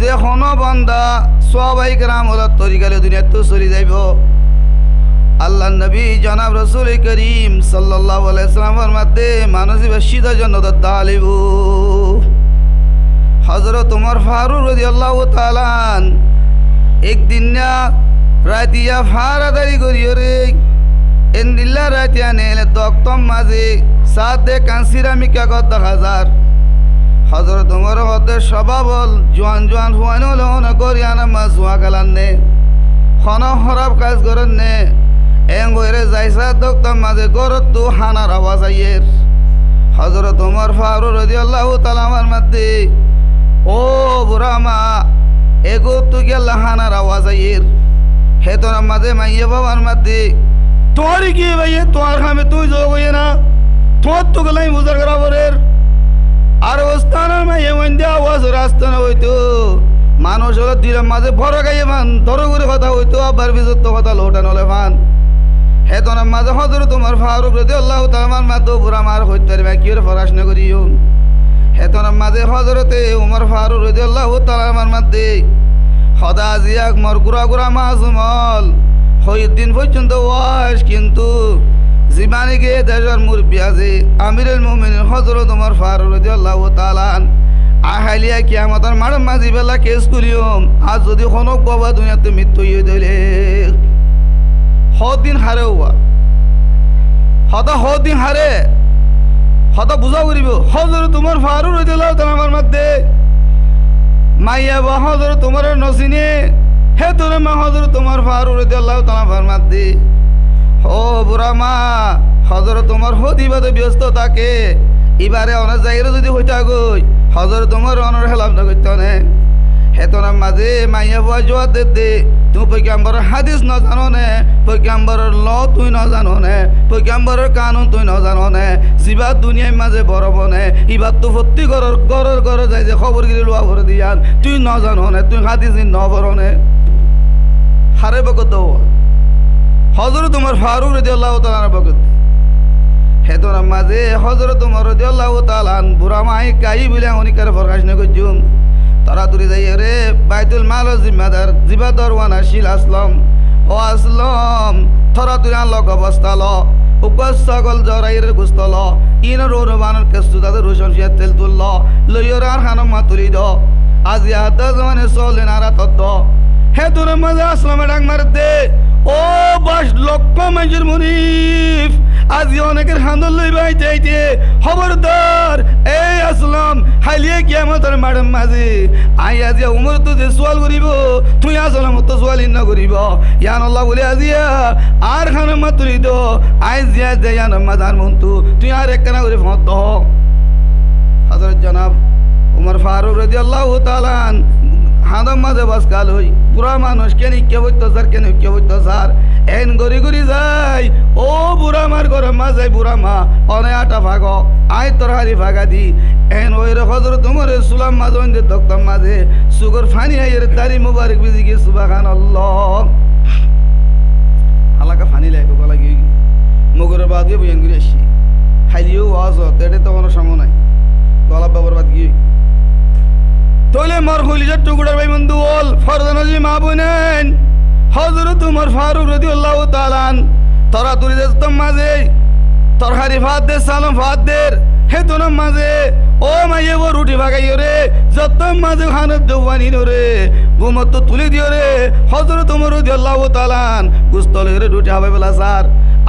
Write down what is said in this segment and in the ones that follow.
যে কোনো বান্দা সবাই কেরাম হল তরিকালে দুনিয়া তো চলি যাইব আল্লাহ নবী জনাব রসুল করিম সাল্লাল্লাহু আলাইহি সাল্লামের মধ্যে মানসিক সিধা জন্নত দালিব হযরত উমর ফারুক রাদিয়াল্লাহু তাআলা একদিন না রাতিয়া ফারাদারি করিও রে এন্দিল্লা রাতিয়া নেলে দক্তম মাঝে সাথে কাঁসিরামি কাগজ 10,000 হযরত উমর হতে স্বভাবল জোয়ান জোয়ান হুয়ানো লহন করিয়ানা মা জুয়া কালান্নে খন খরাব কাজ করেন নে এঙ্গরে যাইসা দক্তম মাঝে গরত তো হানার আওয়াজ আইয়ের হযরত উমর ফারুক রাদিয়াল্লাহু তাআলা আমার মধ্যে ও বুড়ামা এগো তো গেল হানার আওয়াজ আইয়ের হে তোর মাঝে মাইয়ে বাবার মধ্যে তোর কি ভাইয়ে তোর খামে তুই যোগ হইয়ে না তোর তো গেলাই বুঝার করাবরের আর ওস্তানার মাইয়ে মন্দে আওয়াজ রাস্তা না হইতো মানুষ হলো দিলের মাঝে ভর গাইয়ে মান ধরো করে কথা হইতো আবার বিজত কথা লোটা নলে মান হে তোর মাঝে হযরত উমর ফারুক রাদিয়াল্লাহু তাআলা মাঝে বুড়ামার হইতে ভাই কি পড়াশোনা করিও হে তোর মাঝে হযরতে উমর ফারুক রাদিয়াল্লাহু তাআলা মধ্যে সদা জিয়াক মর গুড়া গুড়া মাসুমল দিন পর্যন্ত ওয়াস কিন্তু জীবানে গিয়ে দেশের মুরব্বী আছে আমিরুল মুমিনিন হযরত উমর ফারুক রাদিয়াল্লাহু তাআলা আহালিয়া কিয়ামতের মাঠ মাঝি বেলা কেস করিয়ম আজ যদি খনক বাবা দুনিয়াতে মৃত্যু হয়ে দিলে দিন হারে হওয়া দিন হারে বুঝা করিব হযরত উমর ফারুক রাদিয়াল্লাহু তাআলার মধ্যে মাইয়া বা হযরত উমরের নসিনে হে তোরে মা হযরত উমর ফারুক রাদিয়াল্লাহু তাআলার মধ্যে ও বুড়া মা হযরত উমর হদিবাতে ব্যস্ত থাকে এবারে অনেক জায়গায় যদি হইতা গই হযরত উমর অনর হেলাম না করতে নে হে তোর মাঝে মাইয়া বা জোয়া দে তুই পয়গম্বরের হাদিস ন জানো নে পয়গম্বরের ল তুই ন জানো নে পয়গম্বরের কানুন তুই ন জানো নে জিবা দুনিয়ার মাঝে বড় বনে ইবার তো ভর্তি গরর যাই যে খবর গিরি লোয়া ভরে দিয়ান তুই ন জানো নে তুই হাদিস ন বড় নে হারে বকত হযরত উমর ফারুক রাদিয়াল্লাহু তাআলার বকত হে তোর মাঝে হযরত উমর রাদিয়াল্লাহু তাআলা বুড়া মাই কাই বলে অনিকার প্রকাশ ন করজুম তারা দূরে যাই রে বাইতুল মাল জিম্মাদার জিবা দরওয়ানা শিল আসলাম ও আসলাম থরা তুই আনলক অবস্থা ল উপস সকল জরাইয়ের গুস্ত ল ইন রোরবানের কেসু তাদের রোশন ফিয়া তেল তুলল লইয়র আর হানম মা তুলি দ আজ ইয়াদা জমানে চলে নারা তদ্দ হে তোর মাঝে আসলামে ডাক মার দে ও 22 লক্ষ মানুষের মুনিফ আজি অনেকের হান্দল লই বাইতে খবরদার এই আসলাম হালিয়ে কিয়ামতের মাঠের মাঝে আই আজি উমর তো যে সোয়াল করিব তুই আসলাম তো সোয়াল না করিব ইয়ান আল্লাহ বলে আজিয়া আর খানা মাতুরি দো আই জিয়া জিয়া নমাজার মন্তু তুই আর একখানা করে ফত দ হযরত জনাব উমর ফারুক রাদিয়াল্লাহু তাআলা হাদম মাঝে বাসকাল হই পুরা মানুষ কেন কে হইতো স্যার এন গড়ি গড়ি যাই ও বুড়া মার ঘর মাঝে বুড়া মা অনে আটা ভাগ আই তরহারি ভাগা দি এন ওই হযরত উমরের সুলাম মাঝে ওই দক্তম মাঝে সুগর ফানি আইয়ের দাড়ি মুবারক বিজি গিয়ে সুবহানাল্লাহ হালাকা ফানি লাগে গলা গিয়ে মগরের বাদ দিয়ে বইয়ান ঘুরে আসি খাইলিও ওয়াজ এটা তো কোনো সময় নাই গলা বাবার বাদ গিয়ে তোলে মর হলিজার টুকরার ভাই বন্ধু বল ফরদানজি মা বোনেন হযরত উমর ফারুক রাদিয়াল্লাহু তাআলা তোরা তুই দস্তম মাঝে তরহারি ভাত দে সালাম ভাত দে হে তোর মাঝে ও মাইয়ে ও রুটি ভাগাইও রে যতম মাঝে খানত দেওয়ানি রে গুমত তো তুলে দিও রে হযরত উমর রাদিয়াল্লাহু তাআলা গুস্তলের রুটি হবে বেলা স্যার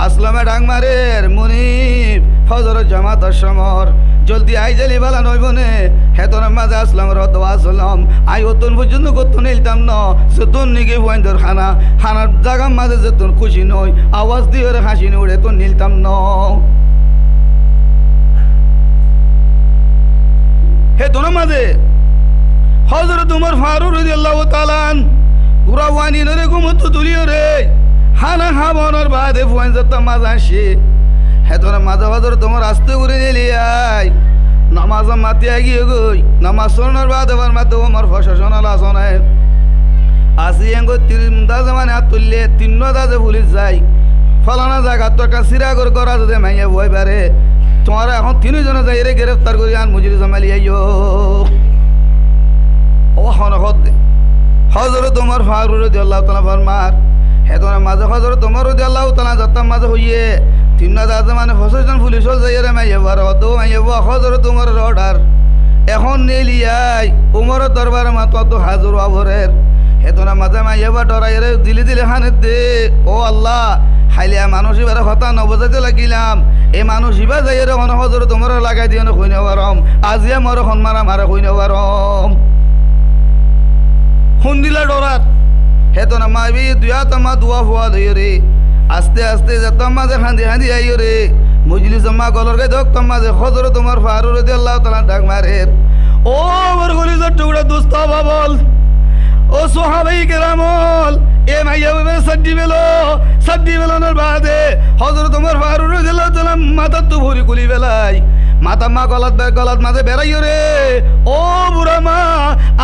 আসলামে ডাং মারের মুনিফ হযরত জামাত সমর জলদি আই জেলি বালা নই বনে হে তোর মাঝে আসলাম রত আসলাম আই অতন পর্যন্ত কত নিলতাম ন যতন নিগে বইন্দর খানার জায়গার মাঝে যতন খুশি নই আওয়াজ দিয়ে রে হাসি উড়ে তো নিলতাম ন হে তোর মাঝে হযরত উমর ফারুক রাদিয়াল্লাহু তাআলা পুরা ওয়ানি রে ঘুমত তুলিও রে হানা হাবনের বাদে ফুয়ান যত মাঝে আসে হে তোর মাঝে হযরত তোমার আস্তে করে দিলি আই নামাজ মাতি গিয়ে গই নামাজ শোনার বাদ এবার মাতে ওমর প্রশাসনাল আসনে আসি এঙ্গ তিনটা জামানে হাত তুললে তিনটা যে পুলিশ যাই ফলানা জায়গা তো একটা সিরাগর করা যদি মাইয়া বই পারে তোমার এখন তিনজনে যাই রে গ্রেফতার করি আন মুজির জমালি আইও ও হন হদ তোমার ফারুক রাদিয়াল্লাহু তাআলা ফরমার হেতনা মাঝে হযরত ওমর রাদিয়াল্লাহু তাআলা যাত্রা মাঝে হইয়ে তিন দাদা মানে ফসজন পুলিশ হল যাইরে মাইয়া বার তো মাইয়া হযরত ওমরের অর্ডার এখন নেলিয়াই ওমরের দরবারে মাতো তো হাজর আবরের হেতনা মাঝে মাইয়া বা ডরাইরে দিলি দিলি হানে দে ও আল্লাহ হাইলিয়া মানুষ এবার হতা নবজাতে লাগিলাম এই মানুষ ইবা যাইরে হন হযরত ওমরের লাগাই দিয়ে কইনে বারম আজিয়া মর হন মারা মারা কইনে বারম খুন দিলা ডরাত হেতনা মাবি দুয়া তমা দুয়া ফুয়া ধইরে রে আস্তে আস্তে যত মাঝে হাঁদি হাঁদি আইও রে মুজলি জমা গলর গে দক তমাজে হযরত তোমার ফারুক রাদিয়াল্লাহু তাআলা ডাক মারের ও আমার গলিজার টুকরা দোস্ত বাবল ও সাহাবাই কেরামল এ মাইয়া বে সাড্ডি বেলানোর বাদে হযরত তোমার ফারুক রাদিয়াল্লাহু তাআলা মাথা তো ভরি কুলি বেলাই মাথা মা গলাত মাঝে বেড়াইও রে ও বুড়া মা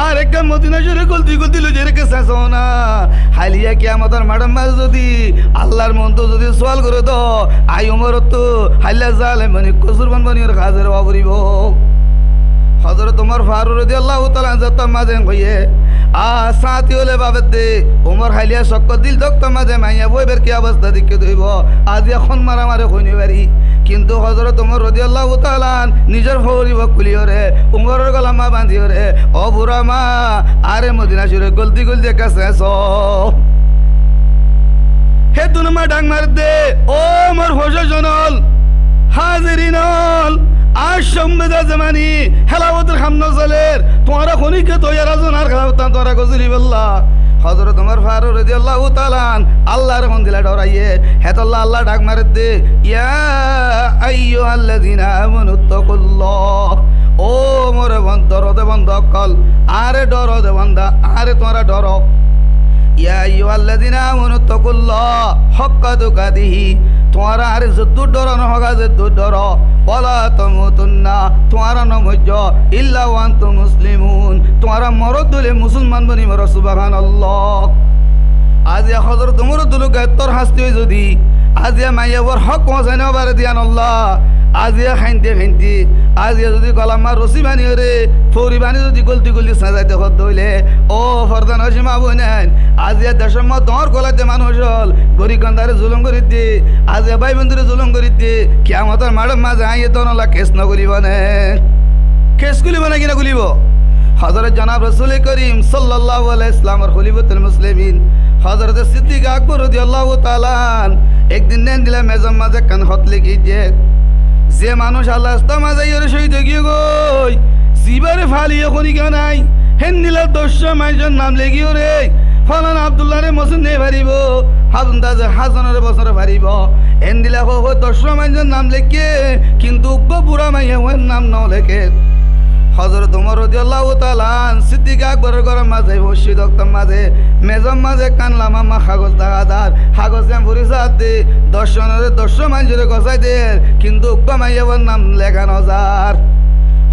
আর একটা মদিনা শরীফ গলতি লুজে রেখে শেষো না হালিয়া কিয়ামতের মাডাম মাঝ যদি আল্লাহর মন তো যদি সোয়াল করে দো আই উমর তো হাইলা জালে মানে কসুরবান বানিয়ে হাজার অবরিব হযরত তোমার ফারুক রাদিয়াল্লাহু তাআলা যত মাঝে কইয়ে সাথী হলে বাবের দে ওমর হাইলিয়া শক্ক দিল দক্ত মাঝে মাইয়া বইবের কি অবস্থা দেখে দইব আজ এখন মারামারে কইনি বাড়ি কিন্তু হযরত ওমর রাদিয়াল্লাহু তাআলা নিজের হরিব কুলিয়রে উমরের গলামা বাঁধিয়রে ও বুড়া মা আরে মদিনা শরীফ গলতি কাছে হে তুনমা ডাং মার দে ও মোর হোসে জনল হাজিরিনল আজ সম্বেদা জমানি হেলাবতের খামন চলের তোমারা খনিকে তৈয়ারা জনার খাওতা তোরা গজলি বললা হযরত ওমর ফারুক রাদিয়াল্লাহু তাআলা আল্লাহর মন দিলা ডরাইয়ে হেতল্লাহ আল্লাহ ডাক মারে দে ইয়া আইয়ুহাল্লাযিনা আমানু তাকুল্লাহ ও মোর দরদে বন্ধ কল আরে ডরদে বন্ধা আরে তোরা ডর ইয়া আইয়ুহাল্লাযিনা আমানু তাকুল্লাহ হাক্কা তুকাতিহি তোমারা আরে যদ্দুর ডর নহগা যদ্দুর ডর ওয়ালা তামুতুন্না তোমারা নমজ্জ ইল্লা ওয়া আনতুম মুসলিমুন তোমারা মরদ দলে মুসলমান বনি মর সুবহানাল্লাহ আজ হযরত ওমর দুল গায়তর হাসতে যদি আজ মাইয়াবর হক পৌঁছানো বারে দিয়ান আল্লাহ আজ খাইতে আজ যদি কলামার রসি বানি রে ফৌরি বানি যদি গলতি সাজাইতে হত হইলে ও ফরদান হসিমা বনেন আজ দেশের মত তোমার গলাতে মানুষ হল গরিকন্দারে জুলুম করি দি আজ ভাই বন্ধুরে জুলুম করি দি কিয়ামতের মাডম মাঝে আইয়ে তনলা কেস নকরিব নে কেস গুলিব না কিনা গুলিব হযরত জনাব রাসূল করিম সাল্লাল্লাহু আলাইহি ইসলামের খলিফাতুল মুসলিমিন হযরত সিদ্দিক আকবর রাদিয়াল্লাহু তাআলা একদিন নেন দিলা মেজম মাঝে কান হত লিখি দিয়ে যে মানুষ আল্লাহ ইস্তামা যাইরে শহীদ গিয়ে গই জিবারে ফালিয়ে খনি কেন নাই হেন দিলা 10 মাইজন নাম লেগিও রে ফলান আব্দুল্লাহ রে মসুন নে পারিব হাবন্দাজে হাসানের বছরে পারিব হেন দিলা হো 10 মাইজন নাম লেখে কিন্তু বুড়া মাইয়া ওর নাম ন লেখে হযরত ওমর রাদিয়াল্লাহু তাআলা সিদ্দিক আকবরের ঘরের মাঝে মসজিদ অক্তম মাঝে মেজম মাঝে কানলাম আমা কাগজ দাগাদার কাগজ এম পরিচাত দে 10 জনের 10 মানুষের গছাই দে কিন্তু মাইয়াবর নাম লেখা নজার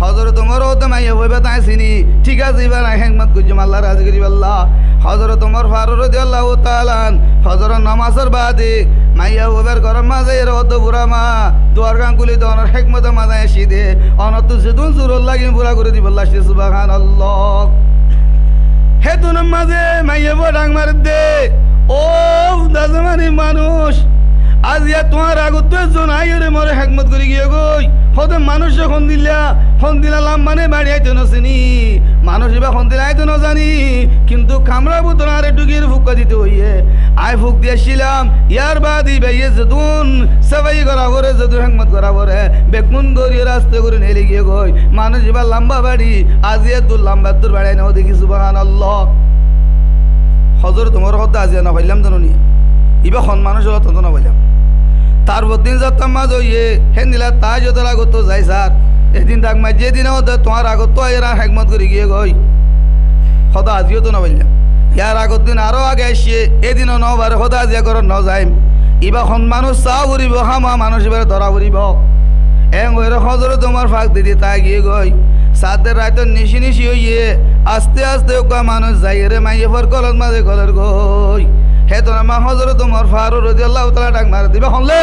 হযরত ওমর ও তো মাইয়া হইবে তাই চিনি ঠিক আছে এবার হেকমত কুজুম আল্লাহ রাজি করি আল্লাহ হযরত ওমর ফারুক রাদিয়াল্লাহু তাআলা ফজরের নামাজের বাদে মাইয়া হইবার ঘরের মাঝে রত বুড়া মা দুয়ার গাঙ্গুলি দনের হেকমত মাঝে এসে দে অনত যেদুন সুরল লাগিন পুরা করে দিব আল্লাহ সুবহানাল্লাহ হেতুন মাঝে মাইয়া বড় ডাং মার দে ও দাজমানি মানুষ আজ ইয়া তোমার আগত জন আইরে মরে হেকমত করে গিয়ে গই হতে মানুষ যখন দিলাম মানে বাড়ি আইতে নছিনি মানুষ এবার খন দিলে আইতে ন জানি কিন্তু কামরা বুতন আরে ডুগিয়ে ফুকা দিতে হইয়ে আই ফুক দিয়েছিলাম ইয়ার বাদি বেয়ে যদুন সবাই করা করে যদু হেকমত করা করে বেগুন গড়িয়ে রাস্তা করে নেলে গিয়ে গই মানুষ এবার লম্বা বাড়ি আজ ইয়ে দূর লম্বা দূর বাড়াই নাও দেখি সুবহানাল্লাহ হযরত ওমর হত্যা আজিয়া না পাইলাম জানি ইবা খন মানুষ হলো তত না পাইলাম তার দিন যাতাম মাঝ হইয়ে হেন দিলা তাই যত আগত যাই স্যার এদিন ডাক মাই যেদিন তোমার আগত এরা হেকমত করে গিয়ে গই সদা আজিও তো না পাইলাম ইয়ার আগত দিন আরো আগে আসিয়ে এদিনও নবারে সদা আজিয়া ঘৰত ন যাইম ইবা খন মানুষ চাও ফুরিব হামা মানুষ এবারে ধরা ফুরিব এং হইরে হজরে তোমার ফাঁক দিদি তাই গিয়ে গই সাদের রাত নিশি হইয়ে আস্তে আস্তে ওকা মানুষ যাই রে মাইয়ে ফর কলত মাঝে গলের গই হেতনা মা হযরত ওমর ফারুক রাদিয়াল্লাহু তাআলা ডাক মার দিবা হলে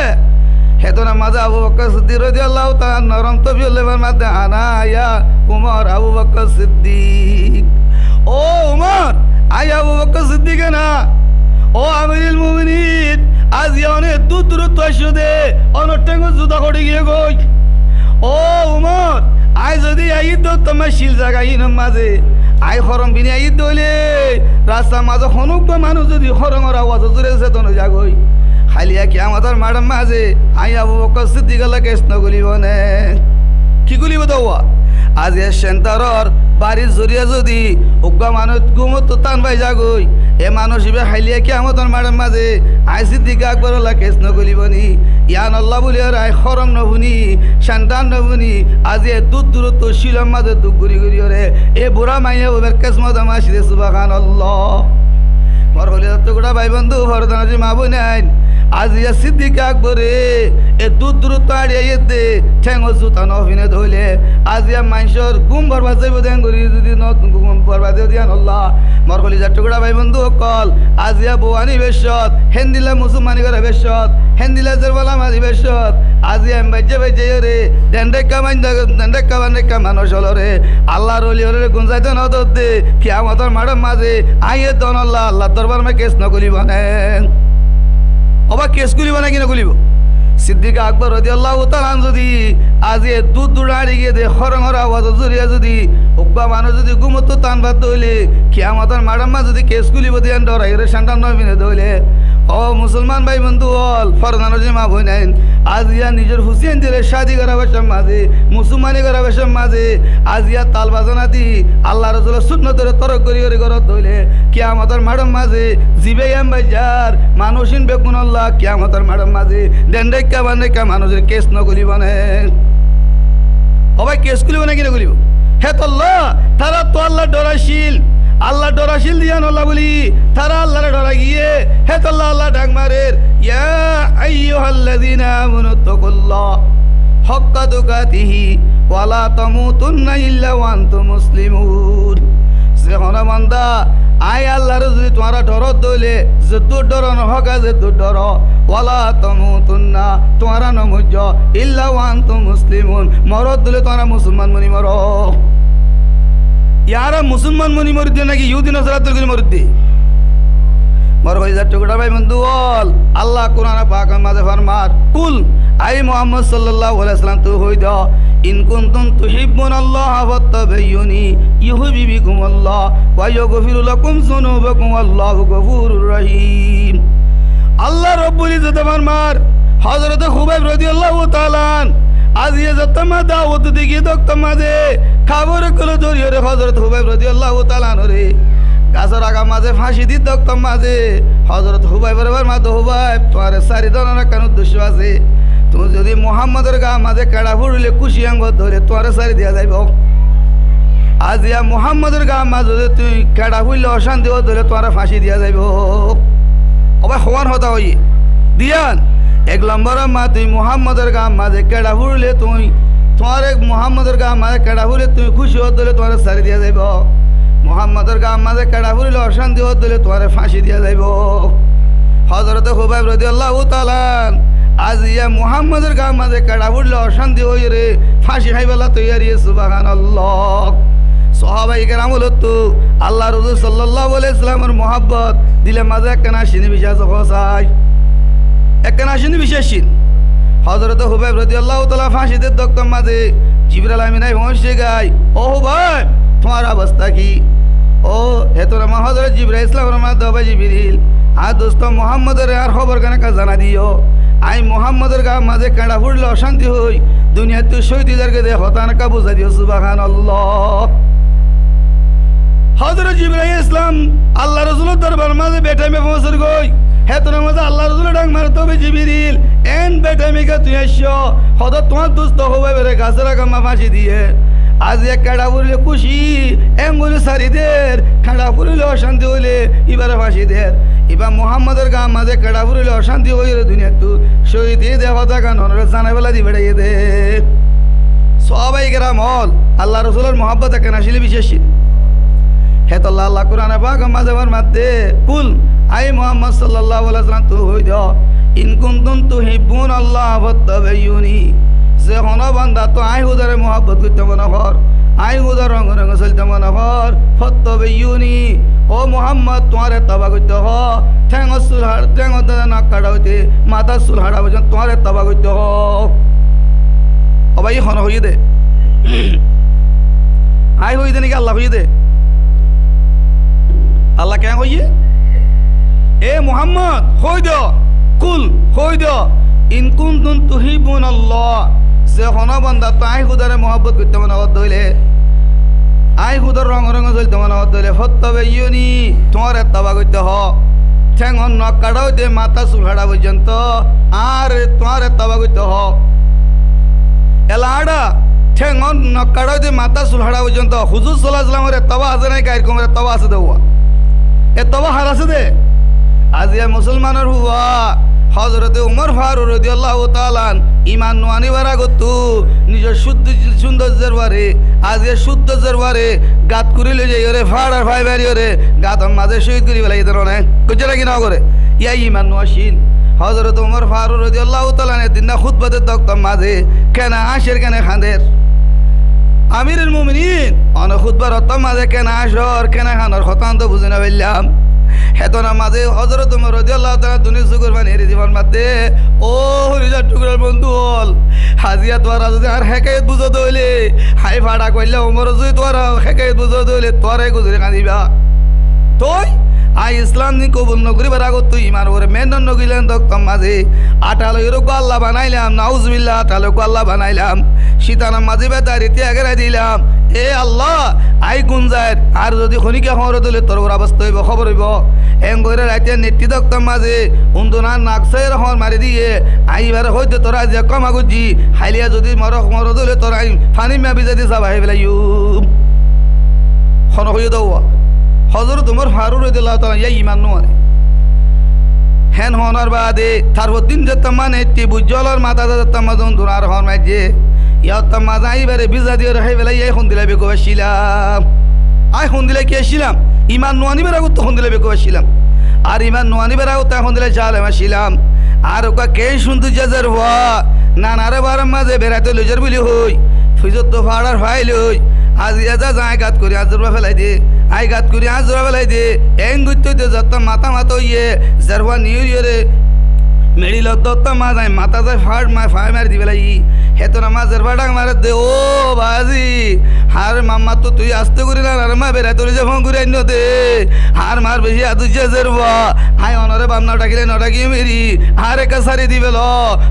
হেতনা মাঝে আবু বকর সিদ্দিক রাদিয়াল্লাহু তাআলা নরম তবিয়ত লেবার মাঝে আনা ইয়া উমর আবু বকর সিদ্দিক ও উমর আই আবু বকর আজ অনেক দূর দূরত্ব আসো দে অনেক টেঙ্গো জুতা করে গিয়ে গই ও উমর আই যদি আই তো তোমার শিল জায়গা ইনম মাঝে আই হরম বিনি আই দইলে রাস্তা মাঝে হনুক মানুষ যদি হরঙর আওয়াজ জোরে চেতন জাগই খালিয়া কি আমাদের ম্যাডাম মাঝে আই আবু বকর সিদ্দিক আল্লাহ কেস নগলিব নে কি গুলিব তো আজ এ সেন্টারর বাড়ির জরিয়া যদি উগ্গা মানুষ গুমত টান পাই যাগই এ মানুষ ইবে হাইলিয়া কি আমাদের ম্যাডাম মাঝে আই সিদ্দিক আকবর আল্লাহ কেস নগলিবনি ইয়ান আল্লাহ বলি আর আই হরম নবুনি সন্তান নবুনি আজ এ দূর দূরত্ব শিলম মাঝে দুঃখ গুরি গুরি রে এ বুড়া মাইয়া ওবের কেসমত আমাশিরে সুবহানাল্লাহ মর হলে গোটা ভাই বন্ধু ভরদানাজি মা বোন আজ ইয়া সিদ্দিক আকবরে এ দূর দূরত্ব আড়িয়ে দে ঠেঙ্গ জুতা নভিনে ধইলে আজ ইয়া মানুষের গুম বরবাদ যাইব দেন করি যদি গুম বরবাদ দিয়ান আল্লাহ মর হলি যা টুকরা ভাই বন্ধু কল আজ ইয়া বউয়ানি বেশত হেন্দিলা মুসলমানি করে বেশত হেন্দিলা জেরবালা মাঝি বেশত আজ ইয়া বাইজে বাইজে রে ডেন্ডেকা বান্ডেকা মানুষ হলো রে আল্লাহ রলি রে গুঞ্জাইতে নদর দে কি আমাদের ম্যাডাম মাঝে আইয়ে দন আল্লাহ আল্লাহ দরবার মে কেস নকলিব না অবা কেস গুলিব না কিনা গুলিব সিদ্দিক আকবর রাদিয়াল্লাহু তাআলা যদি আজ এ দুধ দুড়াড়ি গিয়ে দে হরঙর আওয়াজ জুরিয়া যদি উকবা মানুষ যদি গুমত টান বাদ হইলে কি আমাদের ম্যাডাম মা যদি কেস গুলিব দিয়ান ডরাই রে সন্তান নবিনে ধইলে ও মুসলমান ভাই বন্ধু হল ফরদানজি মা বই নাইন আজ ইয়া নিজের হুসেন দিলে শাদি করা বেশম মাঝে মুসলমানি করা বেশম মাঝে আজ ইয়া তাল বাজনা দি আল্লাহ রসুলের সুন্নতের তরক করি ঘরত ধইলে কি আমাদের ম্যাডাম মাঝে জিবে এম বাজার মানুষিন বেকুন আল্লাহ কি আমাদের ম্যাডাম মাঝে ডেন্ডেকা বান্ডেকা মানুষের কেস নগলিব না অবাই কেস গুলিব না কিনা গুলিব হে তো আল্লাহ তারা তো আল্লাহ ডরাশীল আল্লাহ ডরাশীল দিয়ান আল্লাহ বলি তারা আল্লাহর ডরা গিয়ে হে তো আল্লাহ ডাক মারের ইয়া আইয়ুহাল্লাযীনা আমানু তাকুল্লাহ হাক্কা তুকাতিহি ওয়া লা তামুতুন্না ইল্লা ওয়া আনতুম মুসলিমুন সেহনা বান্দা আয় আল্লাহর যদি তোমারা ডরত দইলে যদ্দুর ডর নহকা যদ্দুর ডর ওয়া লা তামুতুন্না তোমারা নমুজ ইল্লা ওয়া আনতুম মুসলিমুন মরদ দিলে তোমরা মুসলমান মনি মর यारा मुसलमान मनी मरुद्दे ना कि यूदी नसरात गुली मरुद्दे मर भाई जाट टुकड़ा भाई मंदुल अल्लाह कुरान पाक माजे फरमार कुल आई मोहम्मद सल्लल्लाहु अलैहि वसल्लम तू होई द इन कुंतुम तुहिब्बुन अल्लाह फत्तबियुनी युहिब्बुकुम अल्लाह व यगफिरु लकुम जुनुबकुम अल्लाहु गफूरुर रहीम अल्लाह रब्बुल इज्जत फरमार हजरत खुबैब রাদিয়াল্লাহু তাআলা आज ये जतमा दावत दिगी दक्तमा दे खबर कलो जरिए रे हजरत हुबैब রাদিয়াল্লাহু তাআলা রে গাছর আগা মাঝে ফাঁসি দি দক্তমা দে হযরত হুবাইব রে মাঝে হুবাইব তোরে সারি দনা কেন উদ্দেশ্য আছে তুমি যদি মুহাম্মদের গা মাঝে কাড়া ফুড়লে খুশি আঙ্গ ধরে তোরে সারি দিয়া যাইব আজ ইয়া মুহাম্মদের গা মাঝে তুই কাড়া ফুড়লে অশান্তি ধরে তোরে ফাঁসি দিয়া যাইব ওবা হওয়ার হতা হই দিয়ান एक लंबर मा तुम मुहम्मदर गाम माजे केड़ा हुड़ले तुम तुम्हारे मुहम्मदर गाम माजे केड़ा हुड़ले तुम खुशी हो दिले तुम्हारे सारी दिया जाइब मुहम्मदर गाम माजे केड़ा हुड़ले अशांति हो दिले तुम्हारे फांसी दिया जाइब हजरत खुबैब রাদিয়াল্লাহু তাআলা आज या मुहम्मदर गाम माजे केड़ा हुड़ले अशांति हो रे फांसी खाइबला तैयारी सुबहानाल्लाह साहाबाए केराम हलो আল্লাহ রাসূল সাল্লাল্লাহু আলাইহি ওয়াসাল্লামের मोहब्बत दिले माजे केना शिनी विश्वास होसाय একখানা আসেনি বিশেষিন হযরত হুবাইব রাদিয়াল্লাহু তাআলা ফাঁসিতে দক্তম মাঝে জিবরাইল আমিন আই পৌঁছে গায় ও হুবাইব তোমার অবস্থা কি ও হে তোরা হযরত জিবরাইল ইসলামের মাধ্যমে জিবরিল আ দোস্ত মুহাম্মদের আর খবর কেন কা জানা দিও আই মুহাম্মদের গা মাঝে কাঁড়া ফুড়লে অশান্তি হই দুনিয়াতে শহীদদেরকে দে হতান কা বুঝা দিও সুবহানাল্লাহ হযরত জিবরাইল ইসলাম আল্লাহ রাসূলের দরবার মাঝে বেটা মে পৌঁছর গই है तो नमाज अल्लाह रसूल डांग मारतो बे जिबरील एन बेटा मेगा तू आइयो हद तुम्हार दोस्त होवे बेरे गासरा का फांसी दिए आज एक काड़ा पुरले खुशी एम बोले सारी देर काड़ा पुरले अशांति होले इबारे फांसी देर इबा मुहम्मदर गाम माजे काड़ा पुरले अशांति होई रे दुनिया तू शहीद दे हदा का नर जाना बेला दी बेड़े दे सहाबाए केराम हल अल्लाह रसूलेर मोहब्बत केना शिले विशेष है तो अल्लाह कुरान पाक माजे फरमाते कुल आई मोहम्मद सल्लल्लाहु अलैहि वसल्लम तू होई द इन कुंतुम तुहिब्बुन अल्लाह फत्तबियुनी जे हना बांदा तो आई हुदारे मोहब्बत करते मन हर आई हुदार रंग रंग चलते मन हर फत्तबियुनी ও মোহাম্মদ তোমারে তবা করতে হ ঠ্যাং চুল ঠ্যাং নাক কাটা হইতে মাথার চুল হাড়া পর্যন্ত তোমারে তবা করতে হ অবাই হন হইয়ে দে আই হইয়ে দে নাকি আল্লাহ হইয়ে দে আল্লাহ কেন হইয়ে এ মোহাম্মদ হই দ কুল হই দ ইনকুন তুন তুহিবুন আল্লাহ যে হন বন্দা তো আই হুদারে মহব্বত করতে মনে হইলে আই হুদর রঙ রঙ চলতে মনে হইলে হত্তবে ইউনি তোমার তবা করতে হ ঠ্যাং নখ কাটা হইতে মাথা চুল হাড়া পর্যন্ত আর তোমার তবা করতে হ এলা আড়া ঠ্যাং নখ কাটা হইতে মাথা চুল হাড়া পর্যন্ত হুজুর সাল্লাল্লাহু আলাইহি ওয়াসাল্লামের তবা আছে নাই কাইরকমের তবা আছে দেওয়া এ তবা হার আছে দে আজিয়া মুসলমানের হুয়া হযরতে উমর ফারুক রাদিয়াল্লাহু তাআলা ইমান নোয়ানিবার আগতু নিজের শুদ্ধ সৌন্দর্যের বারে আজিয়া সৌন্দর্যের বারে গাত করিলে যে ওরে ফাড়ার ভাই বাড়ি ওরে গাত মাঝে শহীদ করি বেলা এই ধরনের কুচে নাকি না করে ইয়া ইমান নোয়াসিন হযরত উমর ফারুক রাদিয়াল্লাহু তাআলা দিন না খুতবাতে দক্তম মাঝে কেন আশের কেন খাঁদের আমিরুল মুমিনিন অন খুতবার রতম মাঝে কেন আসর কেন খানোর হতান্ত বুঝে না বললাম হেতনা মাঝে হযরত উমর রাদিয়াল্লাহু তাআলা দুনিয়া সুগর মানে এর জীবন মাঝে ও হরিজার টুকরার বন্ধু হল হাজিয়া তোরা যদি আর হেকায়েত বুঝো দইলে হাই ফাড়া কইলে উমর যদি তোরা হেকায়েত বুঝো দইলে তোরাই গুজরে কাঁদিবা তুই আই ইসলাম নি কবুল নকরিবার আগত তুই ইমান ওরে মেনন নগিলেন দক্তম মাঝে আটালো এরকম আল্লাহ বানাইলাম নাউজুবিল্লাহ আটালো আল্লাহ বানাইলাম শীতানাম মাঝে বেতারি ত্যাগেরা দিলাম এ আল্লাহ আই গুঞ্জায় আর যদি খনিকে খবর দিলে তোর ওর অবস্থা হইব খবর হইব এম করে রাইতে নেটি দক্তম মাঝে উন্দুনার নাকসের হর মারি দিয়ে আইবার হইতে তোরা যে কমা গুজি হাইলিয়া যদি মর দিলে তোরা ফানি মা বিজা দিয়ে যাবা হেবেলা ইউ খন হইয়ে দেওয়া হযরত উমর ফারুক রাদিয়াল্লাহু তাআলা ইয়া ইমান নোয়ারে হেন হনার বাদে তারপরদিন যে মানে টি বুজ্জলার মাথা তামাজন দুরার হন মাঝে ইয়া তামাজা আইবারে বিজা দিয়ে রাখে বেলা ইয়া এখন দিলা বেকো আসিলাম আই এখন দিলা কি আসিলাম ইমান নোয়ানি বেরা তো এখন দিলা বেকো আসিলাম আর ইমান নোয়ানি বেরা তো এখন দিলা জালেম আসিলাম আর ওকা কে শুনতে যাজার হওয়া না নারে বারাম মাঝে বেড়াতে লইজার বলি হই ফিজত তো ফাড়ার ফাই লই আজ এজা যায় গাত করি আজরবা ফেলাই দে আই গাত করি আজরবা ফেলাই দে এং গুইতে যত মাথা মাথা ইয়ে জারবা নিউ ইয়ারে মেডিল দত্ত মা যায় মাথা যায় ফাড় মা ফাই মারি দিবে লাই হেতনা মা জারবা ডাং মারে দে ও বাজি হার মাম্মা তো তুই আসতে করি না আর মা বেড়াই তোর যে ফোন করে আইন দে হার মার বেশি আদু যে জারবা হাই অনরে বাম না ডাকিলে না ডাকিয়ে মেরি হার একা সারি দিবে ল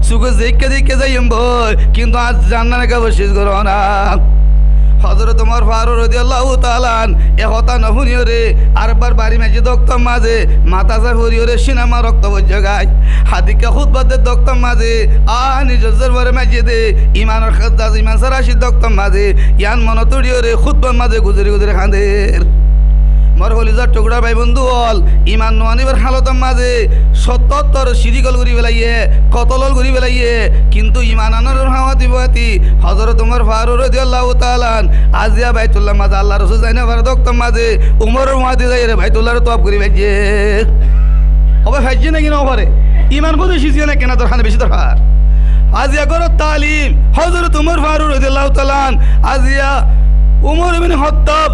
সুগো দেখে যাইম বই কিন্তু আজ জান্না না বসিস করো না হযরত উমর ফারুক রাদিয়াল্লাহু তাআলা এ হতা নহুনিও রে আরবার বাড়ি মাঝে দক্তম মাঝে মাথা যা হরিও রে সিনেমা রক্ত বজ্জাগায় হাদিকা খুতবাতে দক্তম মাঝে নিজের জরবারে মাঝে দে ইমানের খাদ্দাজ ইমান সারাশি দক্তম মাঝে ইয়ান মনতুড়িও রে খুতবার মাঝে গুজরে খাঁদের মর হলিজার টুকরা ভাই বন্ধু হল ইমান নোয়ানিবার হালতম মাঝে ৭৭ সিরিকল ঘুরি বেলাইয়ে কতলল ঘুরি বেলাইয়ে কিন্তু ইমান আনার হাওয়াতি বয়াতি হযরত উমর ফারুক রাদিয়াল্লাহু তাআলা আজিয়া বাইতুল্লাহ মাঝে আল্লাহ রাসূল যাইনা ভার দক্তম মাঝে উমরের মাঝে যাই রে বাইতুল্লাহর তওয়াব করি ভাইজে হবে ভাইজে নাকি না পারে ইমান কত শিখিয়ে না কেনা দরখানে বেশি দরকার আজিয়া করো তালিম হযরত উমর ফারুক রাদিয়াল্লাহু তাআলা আজিয়া উমর ইবনে খাত্তাব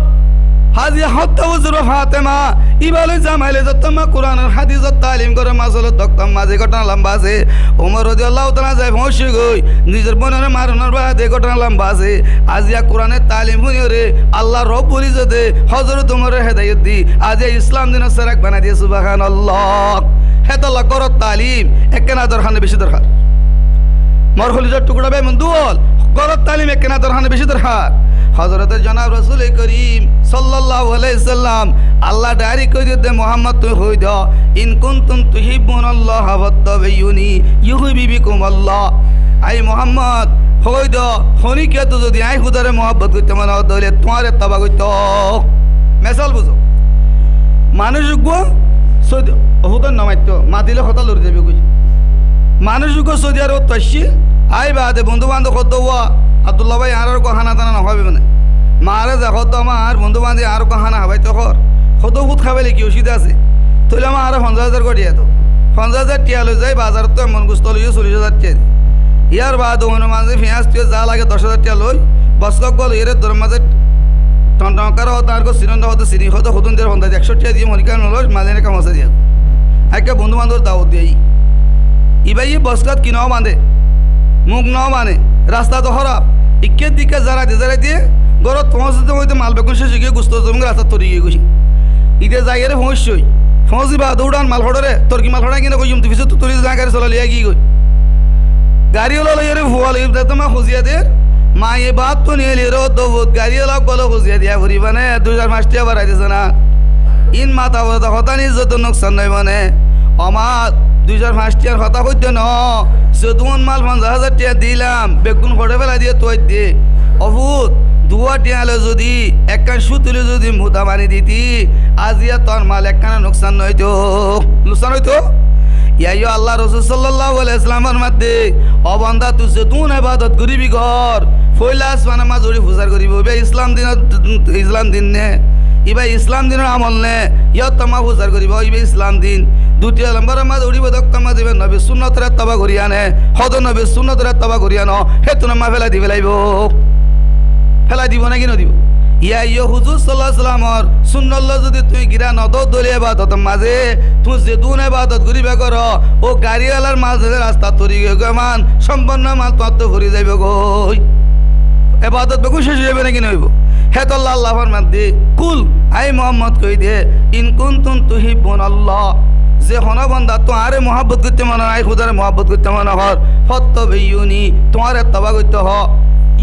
হাজিয়া হত্যা হুজুর ফাতেমা ইবালে জামাইলে যতমা কোরআনের হাদিসত তালিম করে মাসলত দক্তম মাঝে ঘটনা লম্বা আছে ওমর রাদিয়াল্লাহু তাআলা যায় ফসে গই নিজের বোনের মারনার বাদে ঘটনা লম্বা আছে আজিয়া কোরআনের তালিম শুনিও রে আল্লাহ রব্বুল ইজ্জতে হযরত ওমরের হেদায়েত দি আজিয়া ইসলাম দিনের সেরাক বানাই দিয়ে সুবহানাল্লাহ হেতাল্লাহ করো তালিম একনা দরখানে বেশি দরকার মরহলিজার টুকরা বে মন্দুল করো তালিম একনা দরখানে বেশি দরকার হযরত জনাব রাসূল করিম সাল্লাল্লাহু আলাইহি সাল্লাম আল্লাহ ডাইরি কই দে মুহাম্মদ তুই হই দ ইন কুনতুম তুহিব্বুনাল্লাহ ফাত্তাবিউনি ইউহিব্বুকুম আল্লাহ আই মুহাম্মদ হই দ হনিকে তো যদি আই খুদারে mohabbat করতে মন হইলে তোমারে তবা কইতো মেসাল বুঝো মানুষ গো সদ হুদার নামাইতো মা দিলে হতা লড়ে যাবে কই মানুষ গো সৌদি আরব তাসি আই বাদে বন্ধু বান্ধব কতওয়া আব্দুল্লাহ ভাই আর কহানা টানা নহবে মানে মারে দেখো তো আমার বন্ধু বান্ধব আর কহানা হবাই তো কর কত খুদ খাবে কি অসুবিধা আছে তাহলে আমার আরো 50,000 করে দিয়ে তো 50,000 টিয়া লই যাই বাজার তো মন গুস্ত লইও 40,000 টিয়া ইয়ার বাদ ওখানে মাঝে পেঁয়াজ টিয়া যা লাগে 10,000 টিয়া লই বসকক বল এর তোর মাঝে টনটনকার হতো আর সিনন্দ হতো সিনি হতো হতুনদের হন্তা 100 দিয়ে মনিকার নল মাঝে কাম আছে দিয়ে একে বন্ধু বান্ধব দাওয়াত দিই ইবাই বসকাত কি নাও বাঁধে মুখ নাও মানে রাস্তা তো খারাপ ইকের দিকে যারা দিয়ে গরত পৌঁছতে হইতে মাল বেগুন শেষে গিয়ে গুস্ত জমি রাস্তা তরি গিয়ে গুছি ইদে জায়গারে পৌঁছই পৌঁছিবা দৌড়ান মাল হড়রে তোর কি মাল হড়া কিনা কইম তুই তো তরি জায়গারে চলা লিয়া গিয়ে গই গাড়ি হলো লইরে ভুয়া লই তোমা খুঁজিয়া দে মা এ বাত তো নিয়ে লিরো দবুত গাড়ি হলো গলো খুঁজিয়া দিয়া ঘুরি মানে 2005 টাকা বাড়াই দিছে না ইন মাথা বড় হতানি যত নোকসান নয় মানে আমার 2005 টাকার কথা কইতে ন যদুন মাল 50,000 টাকা দিলাম বেগুন ফটে ফেলা দিয়ে তুই দে অভূত দুয়া টিয়ালে যদি একখান সুতুলে যদি মুদা বানি দিতি আজিয়া তোর মাল একখানা নোকসান নইতো লোকসান হইতো ইয়াইও আল্লাহ রসুল সাল্লাল্লাহু আলাইহি ওয়াসাল্লামের মধ্যে অবন্দা তুই যদুন ইবাদত করিবি ঘর ফইলা আসমানে মাজুরি ফুজার করিব বে ইসলাম দিন নে ইবা ইসলাম দিনের আমল নে ইয়া তোমা ফুজার করিব ইবে ইসলাম দিন দুটি নম্বরের মাঝে উড়িব দক্কামা দিবে নবী সুন্নতরে তবা করিয়া নে হদ নবী সুন্নতরে তবা করিয়া ন হেতু মা ফেলা দিবে লাইব ফেলা দিব নাকি নদিব ইয়া ইয় হুজুর সাল্লাল্লাহু আলাইহি ওয়াসাল্লামর সুন্নাল্লাহ যদি তুই গিরা নদ দলিয়ে ইবাদত মাঝে তুই যে দুন ইবাদত করিবে কর ও গাড়িওয়ালার মাঝে রাস্তা তরি গমান সম্পন্ন মাল তো ভরি যাইবে গই ইবাদত বেকু শেষ হইবে নাকি নইব হেত আল্লাহ ফরমাতে কুল আই মুহাম্মদ কই দে ইন কুনতুম তুহিব্বুন আল্লাহ যে হন বান্দা তোমারে মহব্বত করতে মনে আই খুদারে মহব্বত করতে মনে হর ফত্তাবিউনি তোমারে তবা করতে হ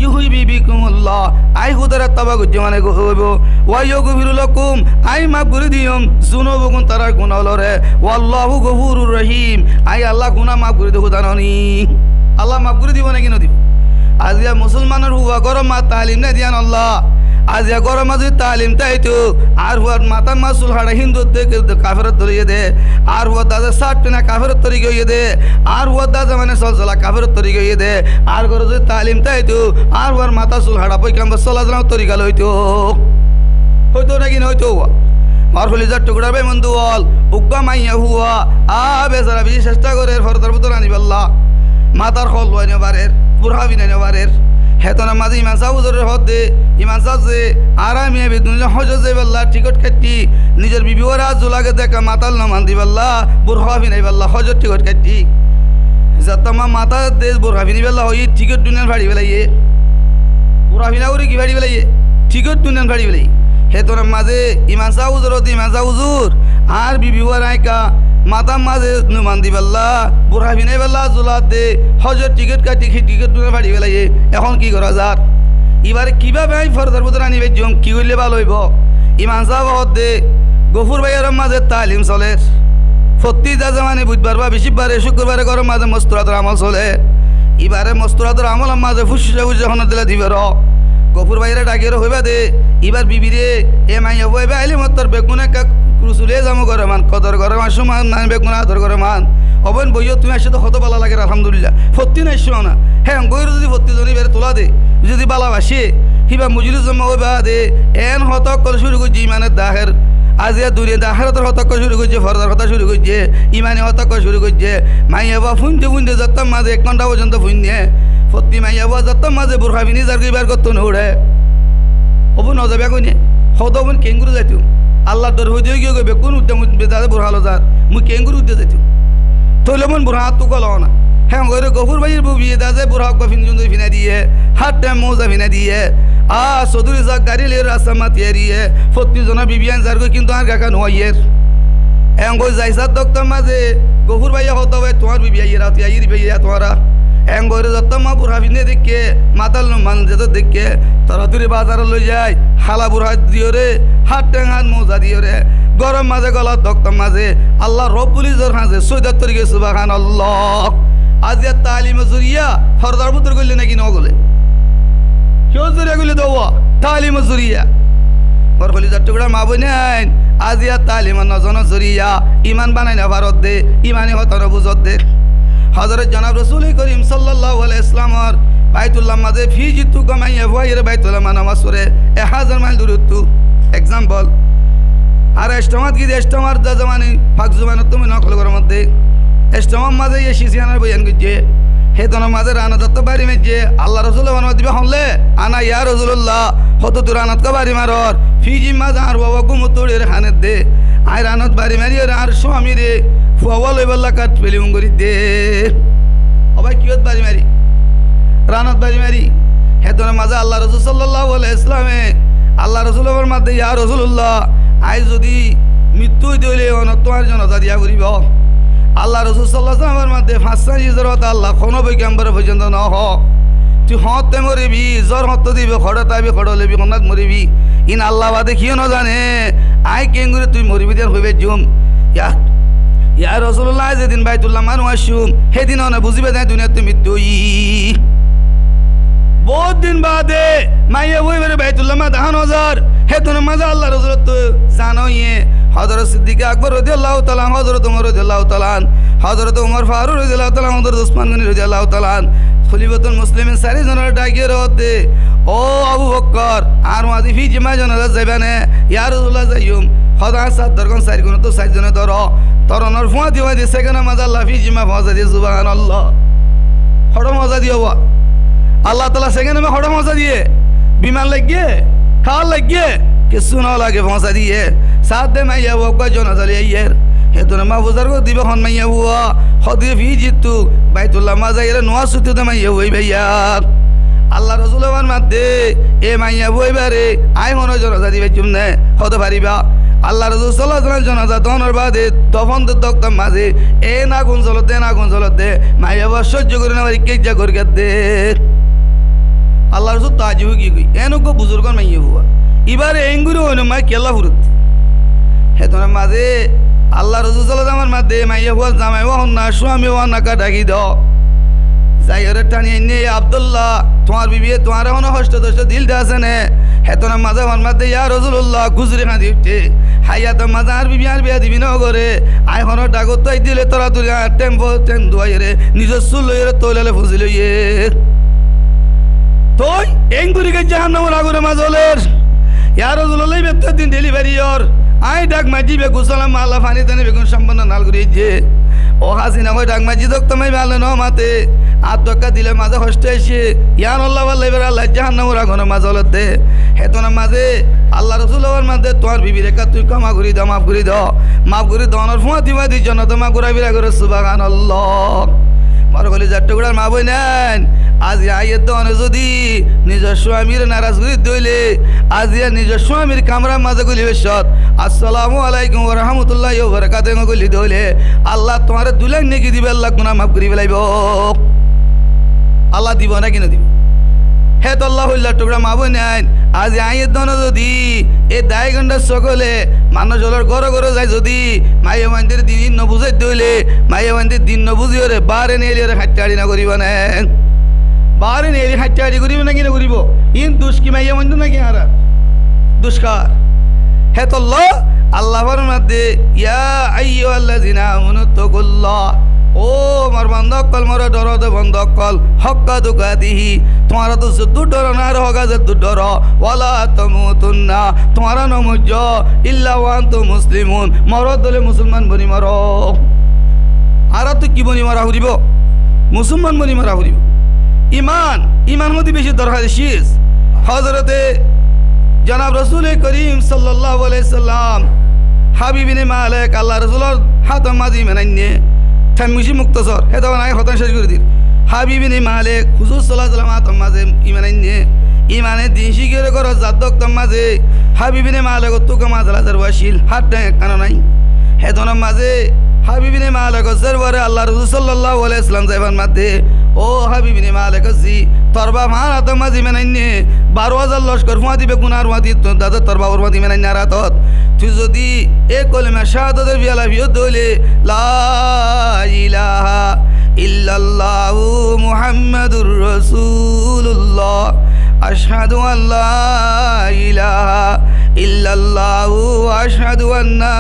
ইউহিবি বিকুমুল্লাহ আই খুদারে তবা করতে মানে হইব ওয়া ইয়াগফিরু লাকুম আই মাফ করে দিয়ম যুনুবকুম তারা গুনাহ লরে ওয়াল্লাহু গফুরুর রহিম আই আল্লাহ গুনাহ মাফ করে দেব জাননি আল্লাহ মাফ করে দিব নাকি নদিব আজিয়া মুসলমানের হুয়া গরম মা তালিম না দিয়ান আল্লাহ আজিয়া গরম মাঝে তালিম তাইতো আর হুয়ার মাতা মাসুল হাড়া হিন্দু কাফেরত ধরিয়ে দে আর হুয়া দাদা 60 না কাফেরত তরি গিয়ে দে আর হুয়া দাদা মানে সলসলা কাফেরত তরি গিয়ে দে আর গরো যদি তালিম তাইতো আর হুয়ার মাতা সুল হাড়া পয়গাম্বর সাল্লাল্লাহু আলাইহি তরিকা লইতো হইতো নাকি নইতো মার হলিজার টুকরা বে মন্দু বল উগ্গা মাইয়া হুয়া আ বেজারা বেশি চেষ্টা করে ফরদার বুতর আনিবাল্লাহ মাতার খল লয় নেবারের বুড়া বিনে নেবারের হেতনা মাঝে ইমান সাহ হুজুরের হদ দে ইমান সাহ যে আরামে বিদুনিয়া হজ যাইবাল্লাহ টিকট কাটি নিজের বিবি ওরা জুলাগে দেখা মাতাল নামান দিবাল্লাহ বুড়া বিনাইবাল্লাহ হজর টিকট কাটি যতমা মাতা দেশ বুড়া বিনিবাল্লাহ হই টিকট দুনিয়ার ভাড়ি বেলাইয়ে বুড়া বিনা উড়ি কি ভাড়ি বেলাইয়ে টিকট দুনিয়ার ভাড়ি বেলাই হেতনা মাঝে ইমান সাহ হুজুর হদ ইমান সাহ হুজুর আর বিবি ওরা আইকা মাতা মাঝে নুমান দিবাল্লাহ বুড়া বিনাইবাল্লাহ জুলাত দে হজর টিকিট কাটি টিকিট দুনিয়ার ভাড়ি বেলাইয়ে এখন কি করা যার এবারে কিভাবে আমি ফরদার বুতর আনিবে জম কি করলে ভালো হইব ইমান সাহেব হদ দে গফুর ভাইয়ের মাঝে তালিম চলে প্রতি দাজা মানে বুধবার বা বৃহস্পতিবারে শুক্রবারে গরম মাঝে মস্তুরাতের আমল চলে এবারে মস্তুরাতের আমল মাঝে ফুসে ফুসে হন দিলে দিবে র গফুর ভাইয়ের ডাকিয়ে হইবা দে এবার বিবিরে এ মাই হইবে আইলে মতর বেগুনে ক্রুসুলে যাবো করে মান কদর করে মান সমান নাই বেগুন আদর করে মান অবন বইও তুমি আসে তো কত বালা লাগে আলহামদুলিল্লাহ ফত্তি নাই শোনা না হ্যাঁ গইর যদি ফত্তি জনি বেড়ে তোলা দে যদি বালা বাসে হিবা মুজুরি জমা হইবা দে এন হতক করে শুরু করছি ইমানের দাহের আজিয়া দুনিয়া দাহেরতর হতক শুরু করছে ফরদার কথা শুরু করছে ইমানে হতক শুরু করছে মাইয়াবা ফুনতে যত মাঝে 1 ঘন্টা পর্যন্ত ফুন দিয়ে ফত্তি মাইয়াবা যত মাঝে বুরখা বিনি যার বার করতো না উড়ে হবু ন যাবে কইনে হত বোন কেঙ্গুরু যাইতো আল্লাহ ডর হইতে গিয়ে গবে কোন উদ্যম দাদা বুড়ালো যার মুই কেঙ্গুরু উদ্যে যাইতো তৈলে মন বুড়া হাত তো গলো না হ্যাঁ গরে গফুর ভাইয়ের বউ বিয়ে দাদা বুড়া হক ফিন জুন্দর ফিনা দিয়ে হাত টাইম মৌজা ফিনা দিয়ে চৌধুরী যাক গাড়ি লিয়ে রাস্তা মাতিয়ে দিয়ে 40 জনা বিবিয়ান যার কিন্তু আর কাকা নয়ের হ্যাঁ গই যাইসার দক্তর মাঝে গফুর ভাইয়া হত ভাই তোমার বিবি আইয়ে রাতে আইয়ে বিয়ে তোমারা হ্যাঁ গরে যত মা বুড়া ফিনে দেখে মাতাল মান যেত দেখে তাড়াতাড়ি বাজারে লই যায় হালা বুড়া দিও রে হাত ট্যাং হাত মৌজা দিও রে গরম মাঝে গলার দক্তর মাঝে আল্লাহ রব্বুল ইজ্জত হাজে 74 তরিকে সুবহানাল্লাহ আজিয়া তালিম জুরিয়া ফরদার পুত্র কইলে নাকি ন গলে কেউ জুরিয়া কইলে দেওয়া তালিম জুরিয়া বর কলিজার টুকরা মা বই নাই আজিয়া তালিম নজন জুরিয়া ইমান বানাই না ভারত দে ইমানি হতর বুঝত দে হযরত জনাব রাসূল করিম সাল্লাল্লাহু আলাইহি ওয়াসাল্লামর বাইতুল্লাহ মাঝে ফি জিতু কমাইয়া ভাইয়ের বাইতুল্লাহ নামাজ পড়ে 1000 মাইল দূরত্ব এক্সাম্পল আর এস্টমাত কি এস্টমার দা জামানি ফাক জুবান তুমি নকল করার মধ্যে এস্টমার মাঝে এসি সিয়ানার বয়ান করছে হে তোর মাঝে রানা দত্ত বাড়ি মেজে আল্লাহ রাসূল বানাম দিবে হলে আনা ইয়া রাসূলুল্লাহ হত তো রানত কা বাড়ি মারর ফিজি মাঝ আর বাবা গুমতোড়ের হানের দে আয় রানত বাড়ি মারি আর স্বামী রে ফুয়া লই বল্লা কাট পেলি উঙ্গরি দে অবাই কিয়ত বাড়ি মারি রানত বাড়ি মারি হেতনে মাঝে আল্লাহ রসুল সাল্লাল্লাহু আলাইহি ইসলামে আল্লাহ রসুলের মাঝে ইয়া রসুল্লাহ আই যদি মৃত্যু দিলে তোমার জনতা দিয়া করিব আল্লাহ রসুল সাল্লাল্লাহু আলাইহি ওয়াসাল্লামের মধ্যে ফাঁসা ইজরত আল্লাহ কোনো বৈজ্ঞাম্বর পর্যন্ত ন হ তুই হতে মরিবি জ্বর হত দিবি খড়ে তাবি খড় লেবি কনাত মরিবি ইন আল্লাহ বাদে কিয় ন জানে আই কেঙ্গুরে তুই মরিবি দেন হইবে জুম ইয়া রসুল্লাহ যেদিন বাইতুল্লাহ মানু আসুম সেদিন না বুঝিবে যায় দুনিয়াতে মৃত্যু বহুত দিন বাদে মাইয়া বই বেড়ে বাইতুল্লাহ মা দাহান হাজার হেতনে মাঝে আল্লাহ রসুল তো জানো ইয়ে হযরত সিদ্দিক আকবর রাদিয়াল্লাহু তাআলা হযরত ওমর রাদিয়াল্লাহু তাআলা হযরত ওমর ফারুক রাদিয়াল্লাহু তাআলা হযরত ওসমান গনি রাদিয়াল্লাহু তাআলা খলিফাতুল মুসলিমিন সারি জনের ডাকিয়ে রতে ও আবু বকর আর মাদি ফি জিমা জনাজা যাইবানে ইয়া রাসূলুল্লাহ যাইয়ুম খদা সাত দরগন সারি কোন তো সাইজ জনে ধর তরনর ফুয়া দিওয়া দি সেখানে মাঝে আল্লাহ ফি জিমা ফাজা দি সুবহানাল্লাহ খড় মজা দিও আল্লাহ তাআলা সেখানে মে খড় মজা দিয়ে বিমান লাগিয়ে খাওয়ার লাগিয়ে কিছু না লাগে পৌঁছা দিয়ে সাথ দে মাইয়া বকবা জনাজা লিয়াইয়ের হেতনে মা বুজার গো দিবে হন মাইয়া বুয়া হদি ফি জিতু বাইতুল্লাহ মা যাইরে নোয়া সুতু দে মাইয়া হই ভাইয়া আল্লাহ রাসূলের মধ্যে এ মাইয়া বই বারে আই মনো জনাজা দিবে চুমনে হতে পারিবা আল্লাহ রাসূল সাল্লাল্লাহু আলাইহি ওয়াসাল্লাম জনাজা দনের বাদে দফন দক্তম মাঝে এ না গুণ চলতে মাইয়া বা সহ্য করে না বাড়ি কেজা করে দে আল্লাহ রাসূল তাজিউ কি কই এনকো বুজুর্গন মাইয়া বুয়া এবারে এঙ্গুরি হইনো মাই কেলা ফুরত হেতনে মাঝে আল্লাহ রসুল সাল্লাল্লাহু আলাইহি ওয়াসাল্লাম মাঝে মাইয়া বুয়া জামাই ওহন না স্বামী ওহন না ডাকি দাও যাইরে টানি এনে আব্দুল্লাহ তোমার বিবি তোমার এখন হষ্ট দষ্ট দিল আছে নে হেতনে মাঝে হন মাঝে ইয়া রাসূলুল্লাহ গুজরি খাঁদি উঠে হাইয়াত মাঝে আর বিবি আর বিয়া দিবি না করে আই হন ডাগত তাই দিলে তোরা তুই টেম্পো টেন দুয়াইরে নিজের চুল লইরে তোলালে ফুজি লইয়ে তোই এঙ্গুরিকে জাহান্নামের আগুনে মাজলের ইয়া রাসূলুল্লাহ বেতর দিন ডেলিভারি ওর আই ডাক মাজি বে গুসালাম আল্লাহ ফানি তানে বেগুন সম্পন্ন নাল করি যে ও হাসিনা কই ডাক মাজি দক তুমি ভালো ন মাতে আর দক্কা দিলে মাঝে হষ্ট এসে ইয়ান আল্লাহ আল্লাহ এবার আল্লাহ জাহান্নামের আগুনে মাজলত দে হেতনা মাঝে আল্লাহ রাসূলের মধ্যে তোর বিবি রেখা তুই ক্ষমা করি দাও মাফ করি দাও দনর ফুয়া দিবা দি জন্য তোমা ঘুরা বিরা করে সুবহানাল্লাহ মার গলি জাট্টুকুড়ার মা বই নেন আজ আইয়ের দনে যদি নিজের স্বামীর নারাজ করি দইলে আজ নিজের স্বামীর কামরার মাঝে গলি বেশত আসসালামু আলাইকুম ওয়া রাহমাতুল্লাহি ওয়া বারাকাতুহু গলি দইলে আল্লাহ তোমারে দুলাখ নেকি দিবে আল্লাহ গুনাহ মাফ করি ফেলাইব আল্লাহ দিব না কিনা দিব হে তো আল্লাহ হইলা টুকরা মা বই নেন আজ আইয়ের দনে যদি এই দায় গন্ডার সকলে মানুষ জলের ঘরে ঘরে যায় যদি মাইয়া মাইন্দের দিন ন বুঝাই দইলে মাইয়া মাইন্দের দিন ন বুঝি ওরে বারে নেলি ওরে হাট্টাড়ি না করিব না বারে নেলি হাট্টাড়ি করিব না কিনা করিব ইন দুষ্কি মাইয়া মাইন্দ নাকি আর দুষ্কার হে তো আল্লাহর মধ্যে ইয়া আইয়ুহাল্লাযিনা আমানু তাকুল্লাহ ও আমার বন্ধকল মোর ডর বন্ধকল হক্কা দুকাদিহি তোমার তো যুদ্ধ ডর না রহগা যুদ্ধ ডর ওয়ালা তামুতুন্না তোমার নমুজ ইল্লা ওয়া আনতুম মুসলিমুন মরদ দলে মুসলমান বনি মর আর তো কি বনি মারা হরিব মুসলমান বনি মারা হরিব ইমান মধ্যে বেশি দরকার শেষ হযরতে জনাব রাসূল করিম সাল্লাল্লাহু আলাইহি সাল্লাম হাবিবিনে মালিক আল্লাহ রাসূলের হাত মাঝি মেনাইনে থামিছি মুক্তসর হে তখন আগে হতাশ শেষ করে দিন হাবিবিনে মালিক হুজুর সাল্লাল্লাহু আলাইহি ওয়াসাল্লাম মাঝে ইমানাইনে ইমানে দিন শিখে করো জাদক মাঝে হাবিবিনে মালিক তুকে মাঝালাজার ওয়াসিল হাতটা কানা নাই হে তখন মাঝে হাবিবিনে মালিক জরবারে আল্লাহ রাসূল সাল্লাল্লাহু আলাইহি ওয়াসাল্লাম যাইবান মাঝে ও হাবিবিনে মালিক জি তরবা মার হাত মাঝি মেনাইনে 12,000 লস্কর ফুয়া দিবে গুনার ওয়াদি দাদা তরবা ওর ওয়াদি মেনাইনে রাতত তুই যদি এ কলেমা শাহাদাতের বিয়ালা বিয়ত দইলে লা ইলাহা ইল্লাল্লাহু মুহাম্মাদুর রাসূলুল্লাহ আশহাদু আল্লা ইলাহা ইল্লাল্লাহু আশহাদু আন্না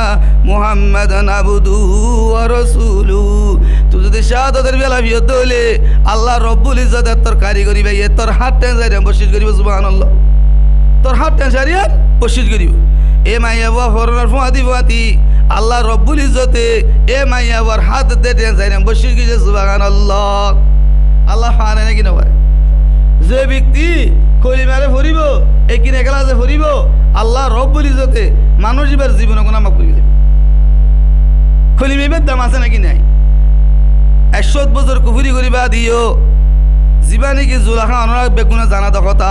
মুহাম্মাদান আবদুহু ওয়া রাসূলুহু তুই যদি শাহাদাতের বিয়ালা বিয়ত দইলে আল্লাহ রব্বুল ইজ্জতের তোর কারিগরি ভাই তোর হাত টেন যাইরা বশির করিব সুবহানাল্লাহ তোর হাত টেন যাইরা বশির করিব এ মাইয়া বুয়া ফরনার ফুয়াতি আল্লাহ রব্বুল ইজ্জতে এ মাইয়া বুয়ার হাত দে টেন যাইরা বশির করিছে সুবহানাল্লাহ আল্লাহ ফানে নাকি না পারে যে ব্যক্তি কলিমারে ফরিব একিনে গেলা যে ফুরিব আল্লাহ রব্বুল ইজ্জতে মানুষ এবার জীবনে কোনো মাফ করিবে খলিমের দাম আছে নাকি নাই 100 বছর কুফুরি করিবা দিও জীবানি কি জুলাখা অনুরাগ বেগুনা জানা কথা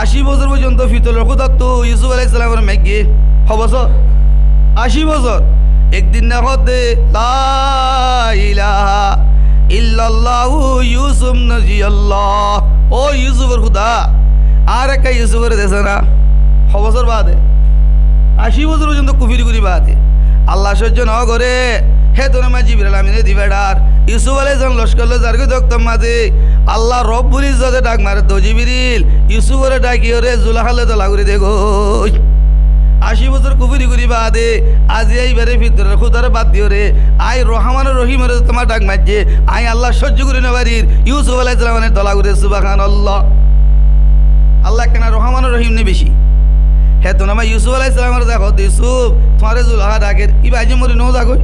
80 বছর পর্যন্ত ফিতলের খুদাত ইউসুফ আলাইহিস সালামের মেঘে হবছর 80 বছর একদিন না হতে লা ইলাহা ইল্লাল্লাহু ইউসুফ নজি আল্লাহ ও ইউসুফের খুদা আর একটা ইউসুফের দেশে না হবছর বাদে 80 বছর পর্যন্ত কুফুরি করি বাদে আল্লাহ সহ্য ন করে হে তোর মা জিবরাইল আমিনে দিবেডার ইউসুফ আলাইহিস সালাম লস্কর জারগে দক্তম মাঝে আল্লাহ রব্বুল ইজ্জতে ডাক মারে তো জিবরিল ইউসুফরে ডাকি ওরে জুলাখালে তো লাগুরি দেখো 80 বছর কুফুরি করি বাদে আজি এইবারে ভিতরে খুদারে বাদ দিও রে আই রহমান রহিমের তোমার ডাক মারছে আই আল্লাহ সহ্য করি না বাড়ির ইউসুফ আলাইহিস সালামের দলা করে সুবহানাল্লাহ আল্লাহ কেন রহমান রহিম নে বেশি হে তো নামা ইউসুফ আলাইহিস সালামের দেখো ইউসুফ তোমারে জুলাহা ডাকের ইবা আজি মরি নো যাগো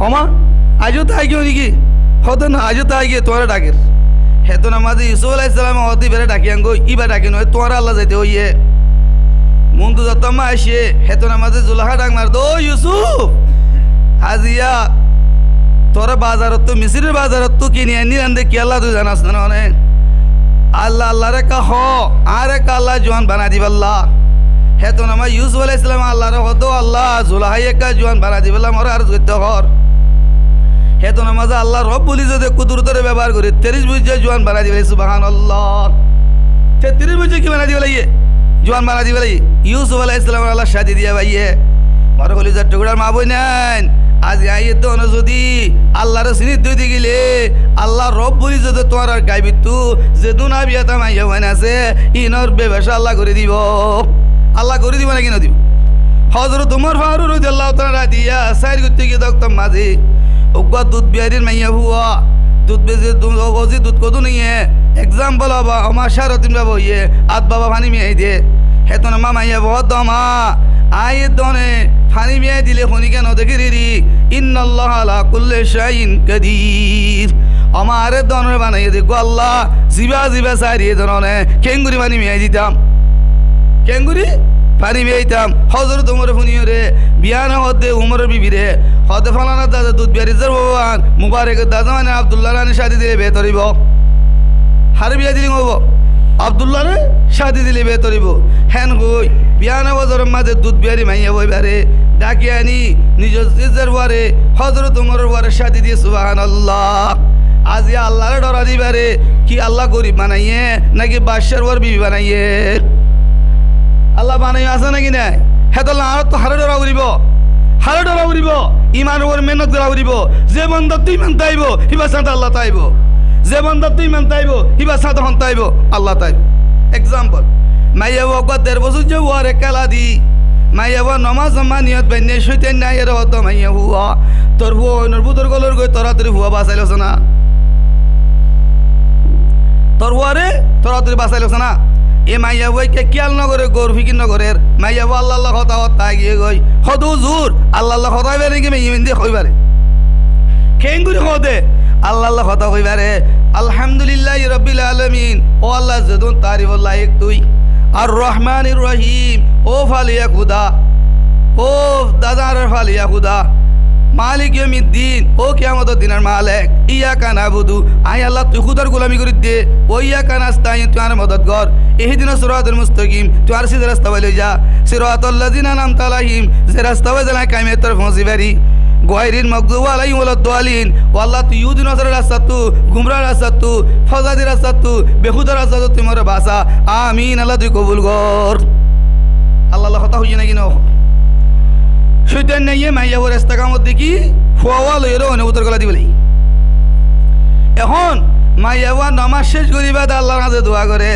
ওমা আজও তাই গিয়ে নাকি হতো না আজও তাই গিয়ে তোমার ডাকের হেতো না মাঝে ইউসুফ আলাইহিস সালাম হতে বেড়ে ডাকি আঙ্গো ইবা ডাকি নয় তোমার আল্লাহ যাইতে হইয়ে মন্দু যতমা আসে হেতো না মাঝে জুলাহা ডাক মার দো ইউসুফ হাজিয়া তোর বাজারত তো মিসিরের বাজারত তো কিনে আনি আনতে কি আল্লাহ তুই জানাস না অনেক আল্লাহ আল্লাহ রে কা হ আর এক আল্লাহ জোয়ান বানা দিবাল্লাহ হেতো না মা ইউসুফ আলাইহিস সালাম আল্লাহ রে হতো আল্লাহ জুলাহাই একা জোয়ান বানা দিবাল্লাহ মরে আর করতে হর হেতো নামাজে আল্লাহ রব্বুল ইজ্জতে কুদরতের ব্যবহার করে 30 বুঝে জোয়ান বানা দিবে সুবহানাল্লাহ 33 বুঝে কি বানা দিবে লাইয়ে জোয়ান বানা দিবে লাই ইউসুফ আলাইহিস সালাম আল্লাহ শাদি দিয়া ভাইয়ে মার কলিজার টুকরার মা বই নাই আজ আইয়ে তো যদি আল্লাহর সিনি দইতে গেলে আল্লাহ রব্বুল ইজ্জতে তোমার আর গাইবি তু যে দুনা বিয়াতা মাইয়া হইন আছে ইনর ব্যবসা আল্লাহ করে দিব আল্লাহ করে দিব নাকি না দিব হযরত ওমর ফারুক রাদিয়াল্লাহু তাআলা দিয়া সাইর করতে গিয়ে দেখতাম মাঝে उगवा दूध बिहारी मैया हुआ दूध बेचे दूध को तो नहीं है एग्जाम्पल अब हमारा शहर तीन बाबा ये आद बाबा पानी में आई दे है तो नमा मैया बहुत दमा आए दोने पानी में आई दिले होनी क्या नौ देखे री इन्नल्लाह अला कुल्ले शाइन कदीर हमारे दोनों बनाइए देखो अल्लाह जिबा जिबा सारी ये दोनों ने केंगुरी पानी में आई दीता केंगुरी পানি বেইতাম হযরত ওমর ফুনিও রে বিয়ানা হতে ওমরের বিবি রে হতে ফলানা দাদা দুধ বিয়ারি জর ভগবান মুবারকের দাদা মানে আব্দুল্লাহ রানী শাদি দিলে বেতরিব হার বিয়া দিলি হবো আব্দুল্লাহ রে শাদি দিলে বেতরিব হেন হই বিয়ানা বজর মাঝে দুধ বিয়ারি মাইয়া বইবারে ডাকি আনি নিজ জিজার ওয়ারে হযরত ওমরের ওয়ারে শাদি দিয়ে সুবহানাল্লাহ আজি আল্লাহর ডরা দিবারে কি আল্লাহ গরিব বানাইয়ে নাকি বাদশার ওয়ার বিবি বানাইয়ে আল্লাহ বানাই আছে নাকি নাই হেতল আর তো হারে ডরা উড়িব ইমান ওর মেহনত করা উড়িব যে বন্ধ তুই মান তাইব হিবা সাথ আল্লাহ তাইব যে বন্ধ তুই মান তাইব হিবা সাথ হন তাইব আল্লাহ তাইব এক্সাম্পল মাইয়া ওগা 1.5 বছর যে ওয়ারে কালা দি মাইয়া ওয়া নামাজ মানিয়ত বেনে শৈতান নাই এর হতো মাইয়া হুয়া তোর হুয়া নর বুতর গলর গই তরাতরি হুয়া বাসাইলছ না তোর ওয়ারে তরাতরি বাসাইলছ না এ মাইয়া বইকে কিয়াল নগরে গৌর ফিকির নগরের মাইয়া বো আল্লাহ আল্লাহ কথা হতা গিয়ে গই হদু জুর আল্লাহ আল্লাহ কথা হইবারে কি মেয়ে দিয়ে হইবারে কেঙ্গুরি হদে আল্লাহ আল্লাহ কথা হইবারে আলহামদুলিল্লাহি রাব্বিল আলামিন ও আল্লাহ যদুন তারিফ লাইক তুই আর রহমানির রহিম ও ফালিয়া খুদা ও দাদার ফালিয়া খুদা মালিক ইয়াউমিদ্দিন ও কিয়ামতের দিনের মালিক ইয়াকা নাবুদু আয় আল্লাহ তুই খুদার গোলামি করি দে ও ইয়াকা নাস্তাইন তুই আর মদদ কর ইহদিনাস সিরাতাল মুস্তাকিম তুই আর সিধা রাস্তা বলে যা সিরাতাল লাযিনা আনআমতা আলাইহিম যে রাস্তা বলে যা কায়েমের তরফ পৌঁছিবারি গায়রিল মাগদুবি আলাইহিম ওয়ালাদ-দালিন ও আল্লাহ তুই ইউদিনাস রাস্তা তু গুমরা রাস্তা তু ফসাদি রাস্তা তু বেহুদা রাস্তা তু তুই মোরে বাসা আমিন আল্লাহ তুই কবুল কর আল্লাহ আল্লাহ কথা হইছে নাকি না শৈতান নাই মাইয়া ওর রাস্তাকামত দেখি ফুয়া লইরো অনেক উত্তর গলা দিবলাই এখন মাইয়া ওয়া নামাজ শেষ করিবা আল্লাহর কাছে দোয়া করে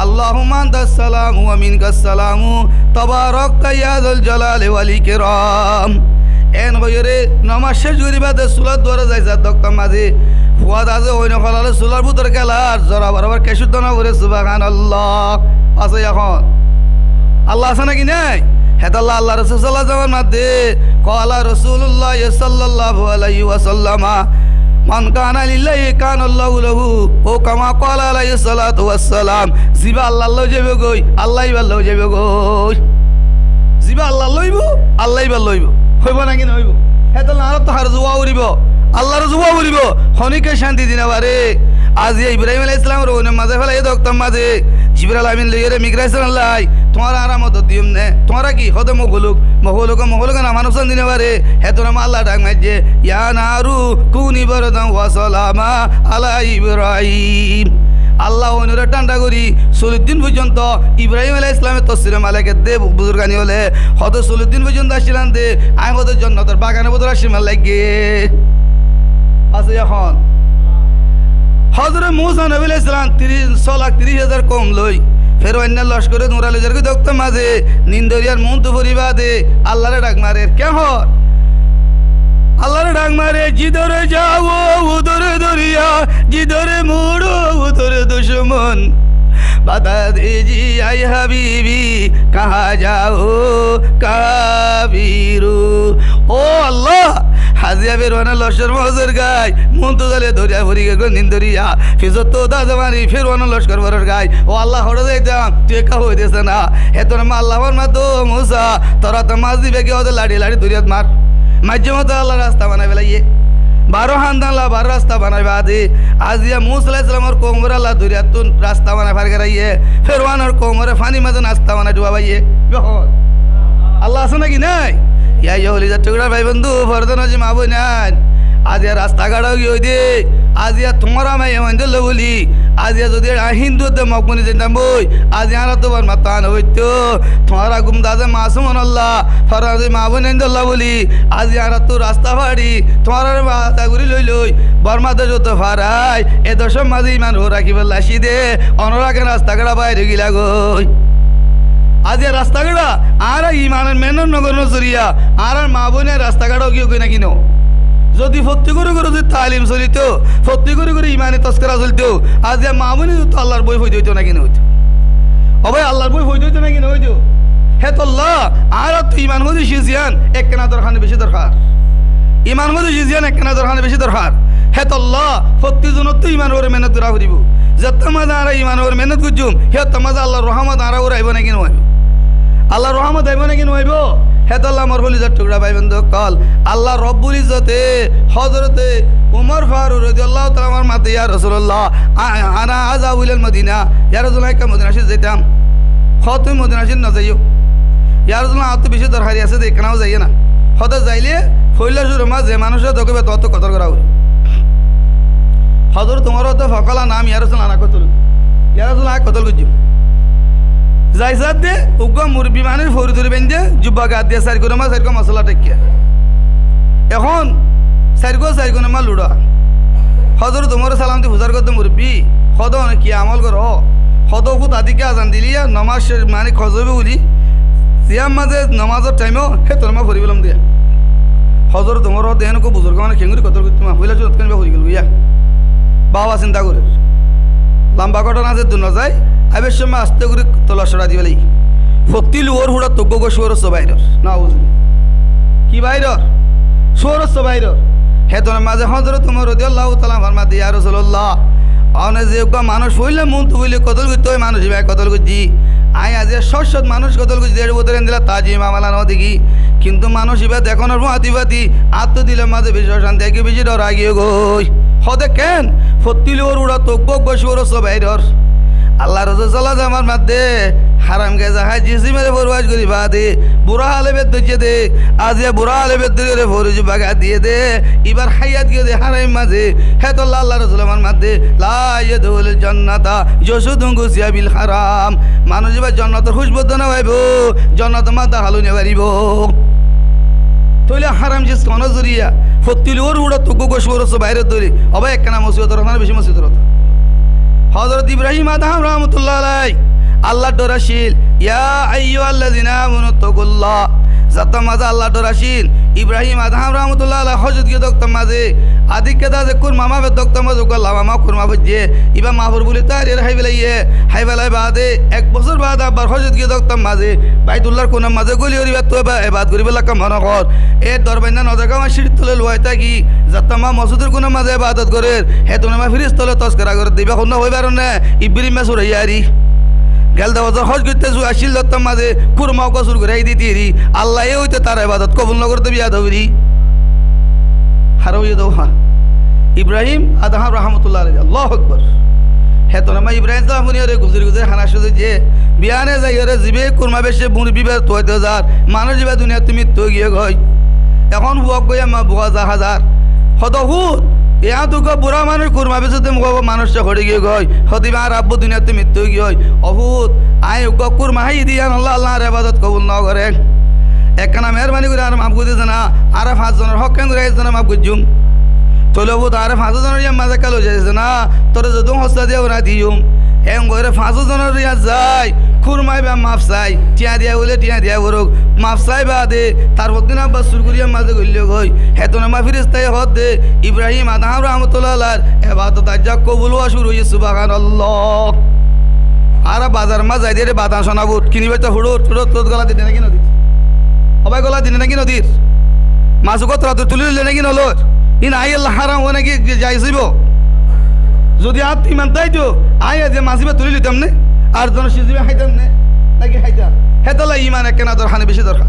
আল্লাহুম্মা আনতাস সালামু ওয়া মিনকাস সালামু তাবারাকতা ইয়া যাল জালালি ওয়াল ইকরাম এন গয়রে নামাজ শেষ করিবা সুলাত দরে যাইছা দক্তম মাঝে ফুয়া দাজে হইন ফলালে সুলার ভিতর গেলার জরা বরাবর কেশুদ্ধ না করে সুবহানাল্লাহ আছে এখন আল্লাহ আছে নাকি নাই হেতাল্লাহ আল্লাহ রাসূল সাল্লাল্লাহু আলাইহি ওয়াসাল্লাম মাদে ক্বালা রাসূলুল্লাহ সাল্লাল্লাহু আলাইহি ওয়াসাল্লাম মান কানা লিল্লাহি কানাল্লাহু লাহু ও কামা ক্বালা আলাইহিস সালাতু ওয়াস সালাম। জিবা আল্লাহ লই যাবে গই, আল্লাহ ইবার লই যাবে গই। জিবা আল্লাহ লইব, আল্লাহ ইবার লইব, হইব নাকি না হইব? হেতল আর তো হার জুয়া উড়িব, আল্লাহর জুয়া উড়িব, খনিকে শান্তি দিনা বারে। আজ ইব্রাহিম আলাইহিস সালাম রোনের মাঝে ফেলাই দক্তম মাঝে জিবরাইল আমিন লইরে মিগ্রাইছেন আল্লাহ তোমার আরামত দিম নে তোমারা কি হদে মহলুক না মানুষ দিনে বারে হেতর আল্লাহ ডাক মাইজে ইয়া নারু কুনি বরদান ওয়া সালামা আলা ইব্রাহিম। আল্লাহ অনুরে টান্ডা করি 40 দিন পর্যন্ত ইব্রাহিম আলাইহিস সালামের তসসিরে মালাকে দে বুজুর্গানি হলে হদ 40 দিন পর্যন্ত আসছিলেন দে আই হদের জান্নাতের বাগানে বদর আসিমাল লাগে আছে। এখন হযরত মুসা নবী আলাইহিস সালাম 6,30,000 কম লই ফের অন্য লস্করে নুরালিজার কে দক্ত মাঝে নিন্দরিয়ার মন তো পরিবাদে আল্লাহরে ডাক মারে কেহ আল্লাহরে ডাক মারে জিদরে যাও উদরে দরিয়া জিদরে মুড়ো উদরে দুশমন বাতা দেজি আই হাবিবি কাহা যাও কাবিরু। ও আল্লাহ হাজিয়া বেরোয়ানা লস্কর মজর গায় মন তো জালে দরিয়া ভরি গে নিন্দরিয়া ফিজত তো দাদা মারি ফেরওয়ানা লস্কর বরর গায়। ও আল্লাহ হড়ে যাইতাম তুই একা হয়ে দিয়েছে না হেতর মা আল্লাহর মা তো মুসা তোরা তো মাছ দিবে কি ওদের লাড়ি লাড়ি দরিয়াত মার মাঝে মতো আল্লাহ রাস্তা বানাই বেলাইয়ে 12 হান্দাল্লাহ 12 রাস্তা বানাই বাদে আজিয়া মুসা আলাইহিস সালামের কোমর আল্লাহ দরিয়াত তো রাস্তা বানাই ফার গরাইয়ে ফেরওয়ানার কোমরে ফানি মাঝে নাস্তা বানাই ডুবাইয়ে। আল্লাহ আছে নাকি নাই? ইয়া ইয়া টুকরা ভাই বন্ধু ফরদান আছে মা বই নাই আজিয়া রাস্তাঘাটও গিয়ে দে আজিয়া তোমারা মাই মন্দির বলি আজিয়া যদি হিন্দুতে মকমনি যেতাম বই আজি আর তোমার মাতান হইতো তোমারা গুম দাদা মাসুমন আল্লাহ ফরাজি মা বই নাইন্দল্লাহ বলি আজি আর তো রাস্তা ফাড়ি তোমার মাথা ঘুরি লই লই বর্মাতে যত ফারাই এ দশম মাঝে ইমান ও রাখিব লাসি দে অনরাকে রাস্তাঘাটা বাইরে গিলা গই আজি রাস্তাঘাটা আর ইমানের মেনন নগর নজরিয়া আর মা বোনের রাস্তাঘাটও গিয়ে কই না কিনো যদি ফত্তি করে যদি তালিম চলিত ফত্তি করে ইমানে তস্করা চলিত আজ মা বোনে তো আল্লাহর বই হইতে হইতো না কিনে হইতো অবয় আল্লাহর বই হইতে হইতো না কিনে হইতো হে তোল্লাহ আর তো ইমান হদি শিজিয়ান একখানা দরখানে বেশি দরকার ইমান হদি শিজিয়ান একখানা দরখানে বেশি দরকার হে তোল্লাহ ফত্তি জনত তো ইমান ওরে মেহনত করা করিব যত মাঝে আর ইমান ওর মেহনত করছুম হে তোমাজে আল্লাহর রহমত আর ওর আইব না কিনে হইব আল্লাহর রহমত আইব না কিনে হইব। হেতাল্লাহ আমার হলিজার টুকরা ভাই বন্ধু কল আল্লাহ রব্বুল ইজ্জতে হযরতে উমর ফারুক রাদিয়াল্লাহু তাআলা আমার মাতে ইয়া রাসূলুল্লাহ আনা আযাবুল মদিনা ইয়া রাসূলুল্লাহ কা মদিনা শরীফ যাইতাম কত মদিনা শরীফ না যাইও ইয়া রাসূলুল্লাহ আত বেশি দরকারি আছে দেখনাও যাইয়ে না হদ যাইলে ফইলা শুরু মাঝে মানুষের দকবে তত কত করা হই হযরত উমর তো ফকলা নাম ইয়া রাসূলুল্লাহ না কতল ইয়া রাসূলুল্লাহ কতল গজি যাইসাদ দে উগ্র মুরবি মানে ফরি ধরে বেঁধে জুব্বা গাদ দিয়ে সাইরকো মশলা টেকিয়া এখন সাইরকো মা লুড়া হজর তোমার সালাম দি হুজার করতে মুরব্বী হদ কি আমল কর হদ খুদ আদিকে আজান দিলিয়া নমাজ মানে খজবে বলি সিয়াম মাঝে নমাজের টাইমও হে তোর মা ফরি বললাম দিয়া হজর তোমার দেন কো বুজুর্গ মানে খেঙ্গুরি কত করতে মা হইলা চুত কেন ফরি গেল ইয়া বাবা চিন্তা করে লম্বা ঘটনা আছে দু নজায় আবের সময় আস্তে করে তোলা সরা দিবে লাই ফতি লোর হুড়া তজ্ঞ গো সোরস বাইরর না বুঝলি কি বাইরর সোরস বাইরর হে তোর মাঝে হজরত তোমার রাদিয়াল্লাহু তাআলা ফরমাতে ইয়া রাসূলুল্লাহ অনে যে মানুষ হইলে মন তো হইলে কতল করতে হয় মানুষ ভাই কতল করছি আয় আজ সৎ মানুষ কতল করছি দেড় বছর দিলা তাজি মামালা ন দেখি কিন্তু মানুষ এবার দেখানোর হাতিবাতি আত্ম দিলে মাঝে বেশি শান্তি আগে বেশি ডর আগিয়ে গই হদে কেন ফতি লোর হুড়া তজ্ঞ গো সোরস বাইরর আল্লাহ রসুল্লাহ আমার মাধ্যে হারাম গে যাহাই জিসি মেরে ফরওয়াজ করি বাদে বুড়া হালে বেদ দিচ্ছে দে আজিয়া বুড়া হালে বেদ দিয়ে ফরুজ বাগা দিয়ে দে এবার হাইয়াত গিয়ে দে হারাম মাঝে হে তো আল্লাহ রসুল আমার মাধ্যে লা ইয়াদুল জান্নাতা যশুদুন গুসিয়া বিল হারাম মানুষ এবার জান্নাতের খুশবুদ না পাইব জান্নাত মাথা হালু নে পারিব তইলে হারাম জিস কোন জরিয়া ফতিল ওর উড়া তো গোগোশরস বাইরে ধরে অবাই একখানা মসজিদের না বেশি মসজিদের হযরত ইব্রাহিম আদম রাহমাতুল্লাহ আলাইহি আল্লাহ ডরাশীল ইয়া আইয়ুহাল্লাযিনা আমানু তাকুল্লাহ যাতা মাযা আল্লাহ ডরাশীল ইব্রাহিম আদহাম রহমতুল্লাহ আল্লাহ হজরত গিয়ে দক্তম মাঝে আদিকে দাজে কুরমা মাবে দক্তম মাঝে করলাম আমা কুরমা বুঝিয়ে ইবা মাহবুর বলে তার এর হাই বেলায় বাদে 1 বছর বাদ আবার হজরত গিয়ে দক্তম মাঝে বাইতুল্লাহর কোন মাঝে গলি হরিবা তো এবাদ করিবে লাকা মনে কর এ দরবাইনা নজরকা মা সিঁড়ি তলে লুয়াই থাকি যাত্তামা মসজিদের কোন মাঝে ইবাদত করে হে তুমি মা ফিরিস তলে তস্করা করে দিবা কোন হইবার না ইব্রাহিম মা সুরাইয়ারি গেল দেওয়া হজ করতে আসিল দত্তম মাঝে কুরমাও কসুর করে দিতি আল্লাহ এ হইতে তার ইবাদত কবুল ন করতে বিয়া দৌরি হারইয়ে দৌহা ইব্রাহিম আদহাম রহমতুল্লাহ আলাইহি আল্লাহু আকবার হে তো না ইব্রাহিম সাহেব রে গুজরি গুজরি হানা শুধু যে বিয়ানে যাই রে জিবে কুরমা বেশে বুন বিবে তোইতে যার মানুষ জিবে দুনিয়া তুমি তো গিয়ে গই এখন বুয়াক গয়া মা বুয়া হাজার হদহুত ইয়া তো বুড়া মানুষ কুরমা বেশে মুখ মানুষটা ঘড়ে গিয়ে গই হদিবা আর আব্বু দুনিয়া তুমি তো গিয়ে অহুত আই কুরমা হাই দিয়া আল্লাহ আল্লাহর ইবাদত কবুল ন করে একখানা মেহরবানি করে আর মাফ করে না আর 5 জনের হক কেন করে না মাফ করজুম তোলে বহুত আর 5 জনের ইয়া মাঝে কালো যাইছে না তোর যদি হস্তা দিয়ে ওরা দিউম এম করে 5 জনের ইয়া যায় খুরমাই বা মাফ চাই টিয়া দিয়া বলে টিয়া দিয়া করুক মাফ চাই বা দে তারপর দিন আব্বা সুরগুরিয়া মাঝে গইল গই হেতনে মা ফিরিস্তাই হদ দে ইব্রাহিম আদহাম রহমতুল্লাহ আলাইহি ইবাদত আজ্জা কবুল হওয়া শুরু হইছে সুবহানাল্লাহ আর বাজার মা যাই দিয়ে বাদাম শোনাবো কিনিবে তো হুড়ো ঠুড়ো তোর গলা দিতে নাকি নদীর সবাই গলা দিনে নাকি নদীর মাছ কত রাত তুলি দিলে নাকি নলর ইন আই আল্লাহ হারাম ও নাকি যাইছিব যদি আর ইমান তাই তো আই যে মাছিবে তুলি লিতাম নে আর জন সিজিবে খাইতাম নে নাকি খাইতাম হেতলা ইমান কেনা দরখানে বেশি দরকার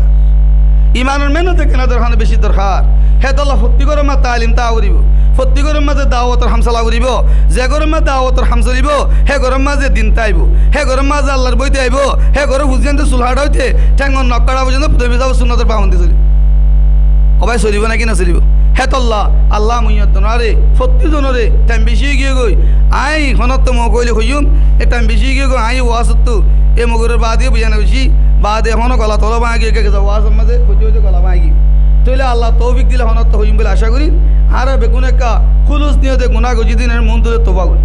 ইমানের মেহনতে কেনা দরখানে বেশি দরকার হেতলা ফত্তি করে মা তালিম তা করিব ফত্তি করে মাঝে দাওয়াতের হামসালা করিব যে গরম মাঝে দাওয়াতের হামসা দিব হে গরম মাঝে দিন তাইব হে গরম মাঝে আল্লাহর বইতে আইব হে গরম বুঝিয়ানতে চুলহাট হইতে ঠ্যাঙ্গন নকড়া পর্যন্ত দেবী যাব সুন্নতের পাবন্দি চলি অবাই চলিব নাকি না চলিব হেতল্লা আল্লাহ মুইয়ত নরে ফত্তি জনরে টাইম বেশি গিয়ে গই আই হনত মো কইলে হইম এ টাইম বেশি গিয়ে গই আই ওয়াসত্তু এ মগরের বাদে বুঝানো বেশি বাদে হন গলা তল ভাঙি গিয়ে গেছে ওয়াসের মাঝে হইতে হইতে গলা ভাঙি তইলে আল্লাহ তৌফিক দিলে হনত হইম বলে আশা করি আর বেগুন একা খুলুস নিয়তে গুণা গজি দিনের মন তুলে তোবা করি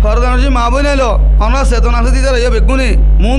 ফরদান মা বই নাইল আমরা চেতনা দিতে বেগুনে মন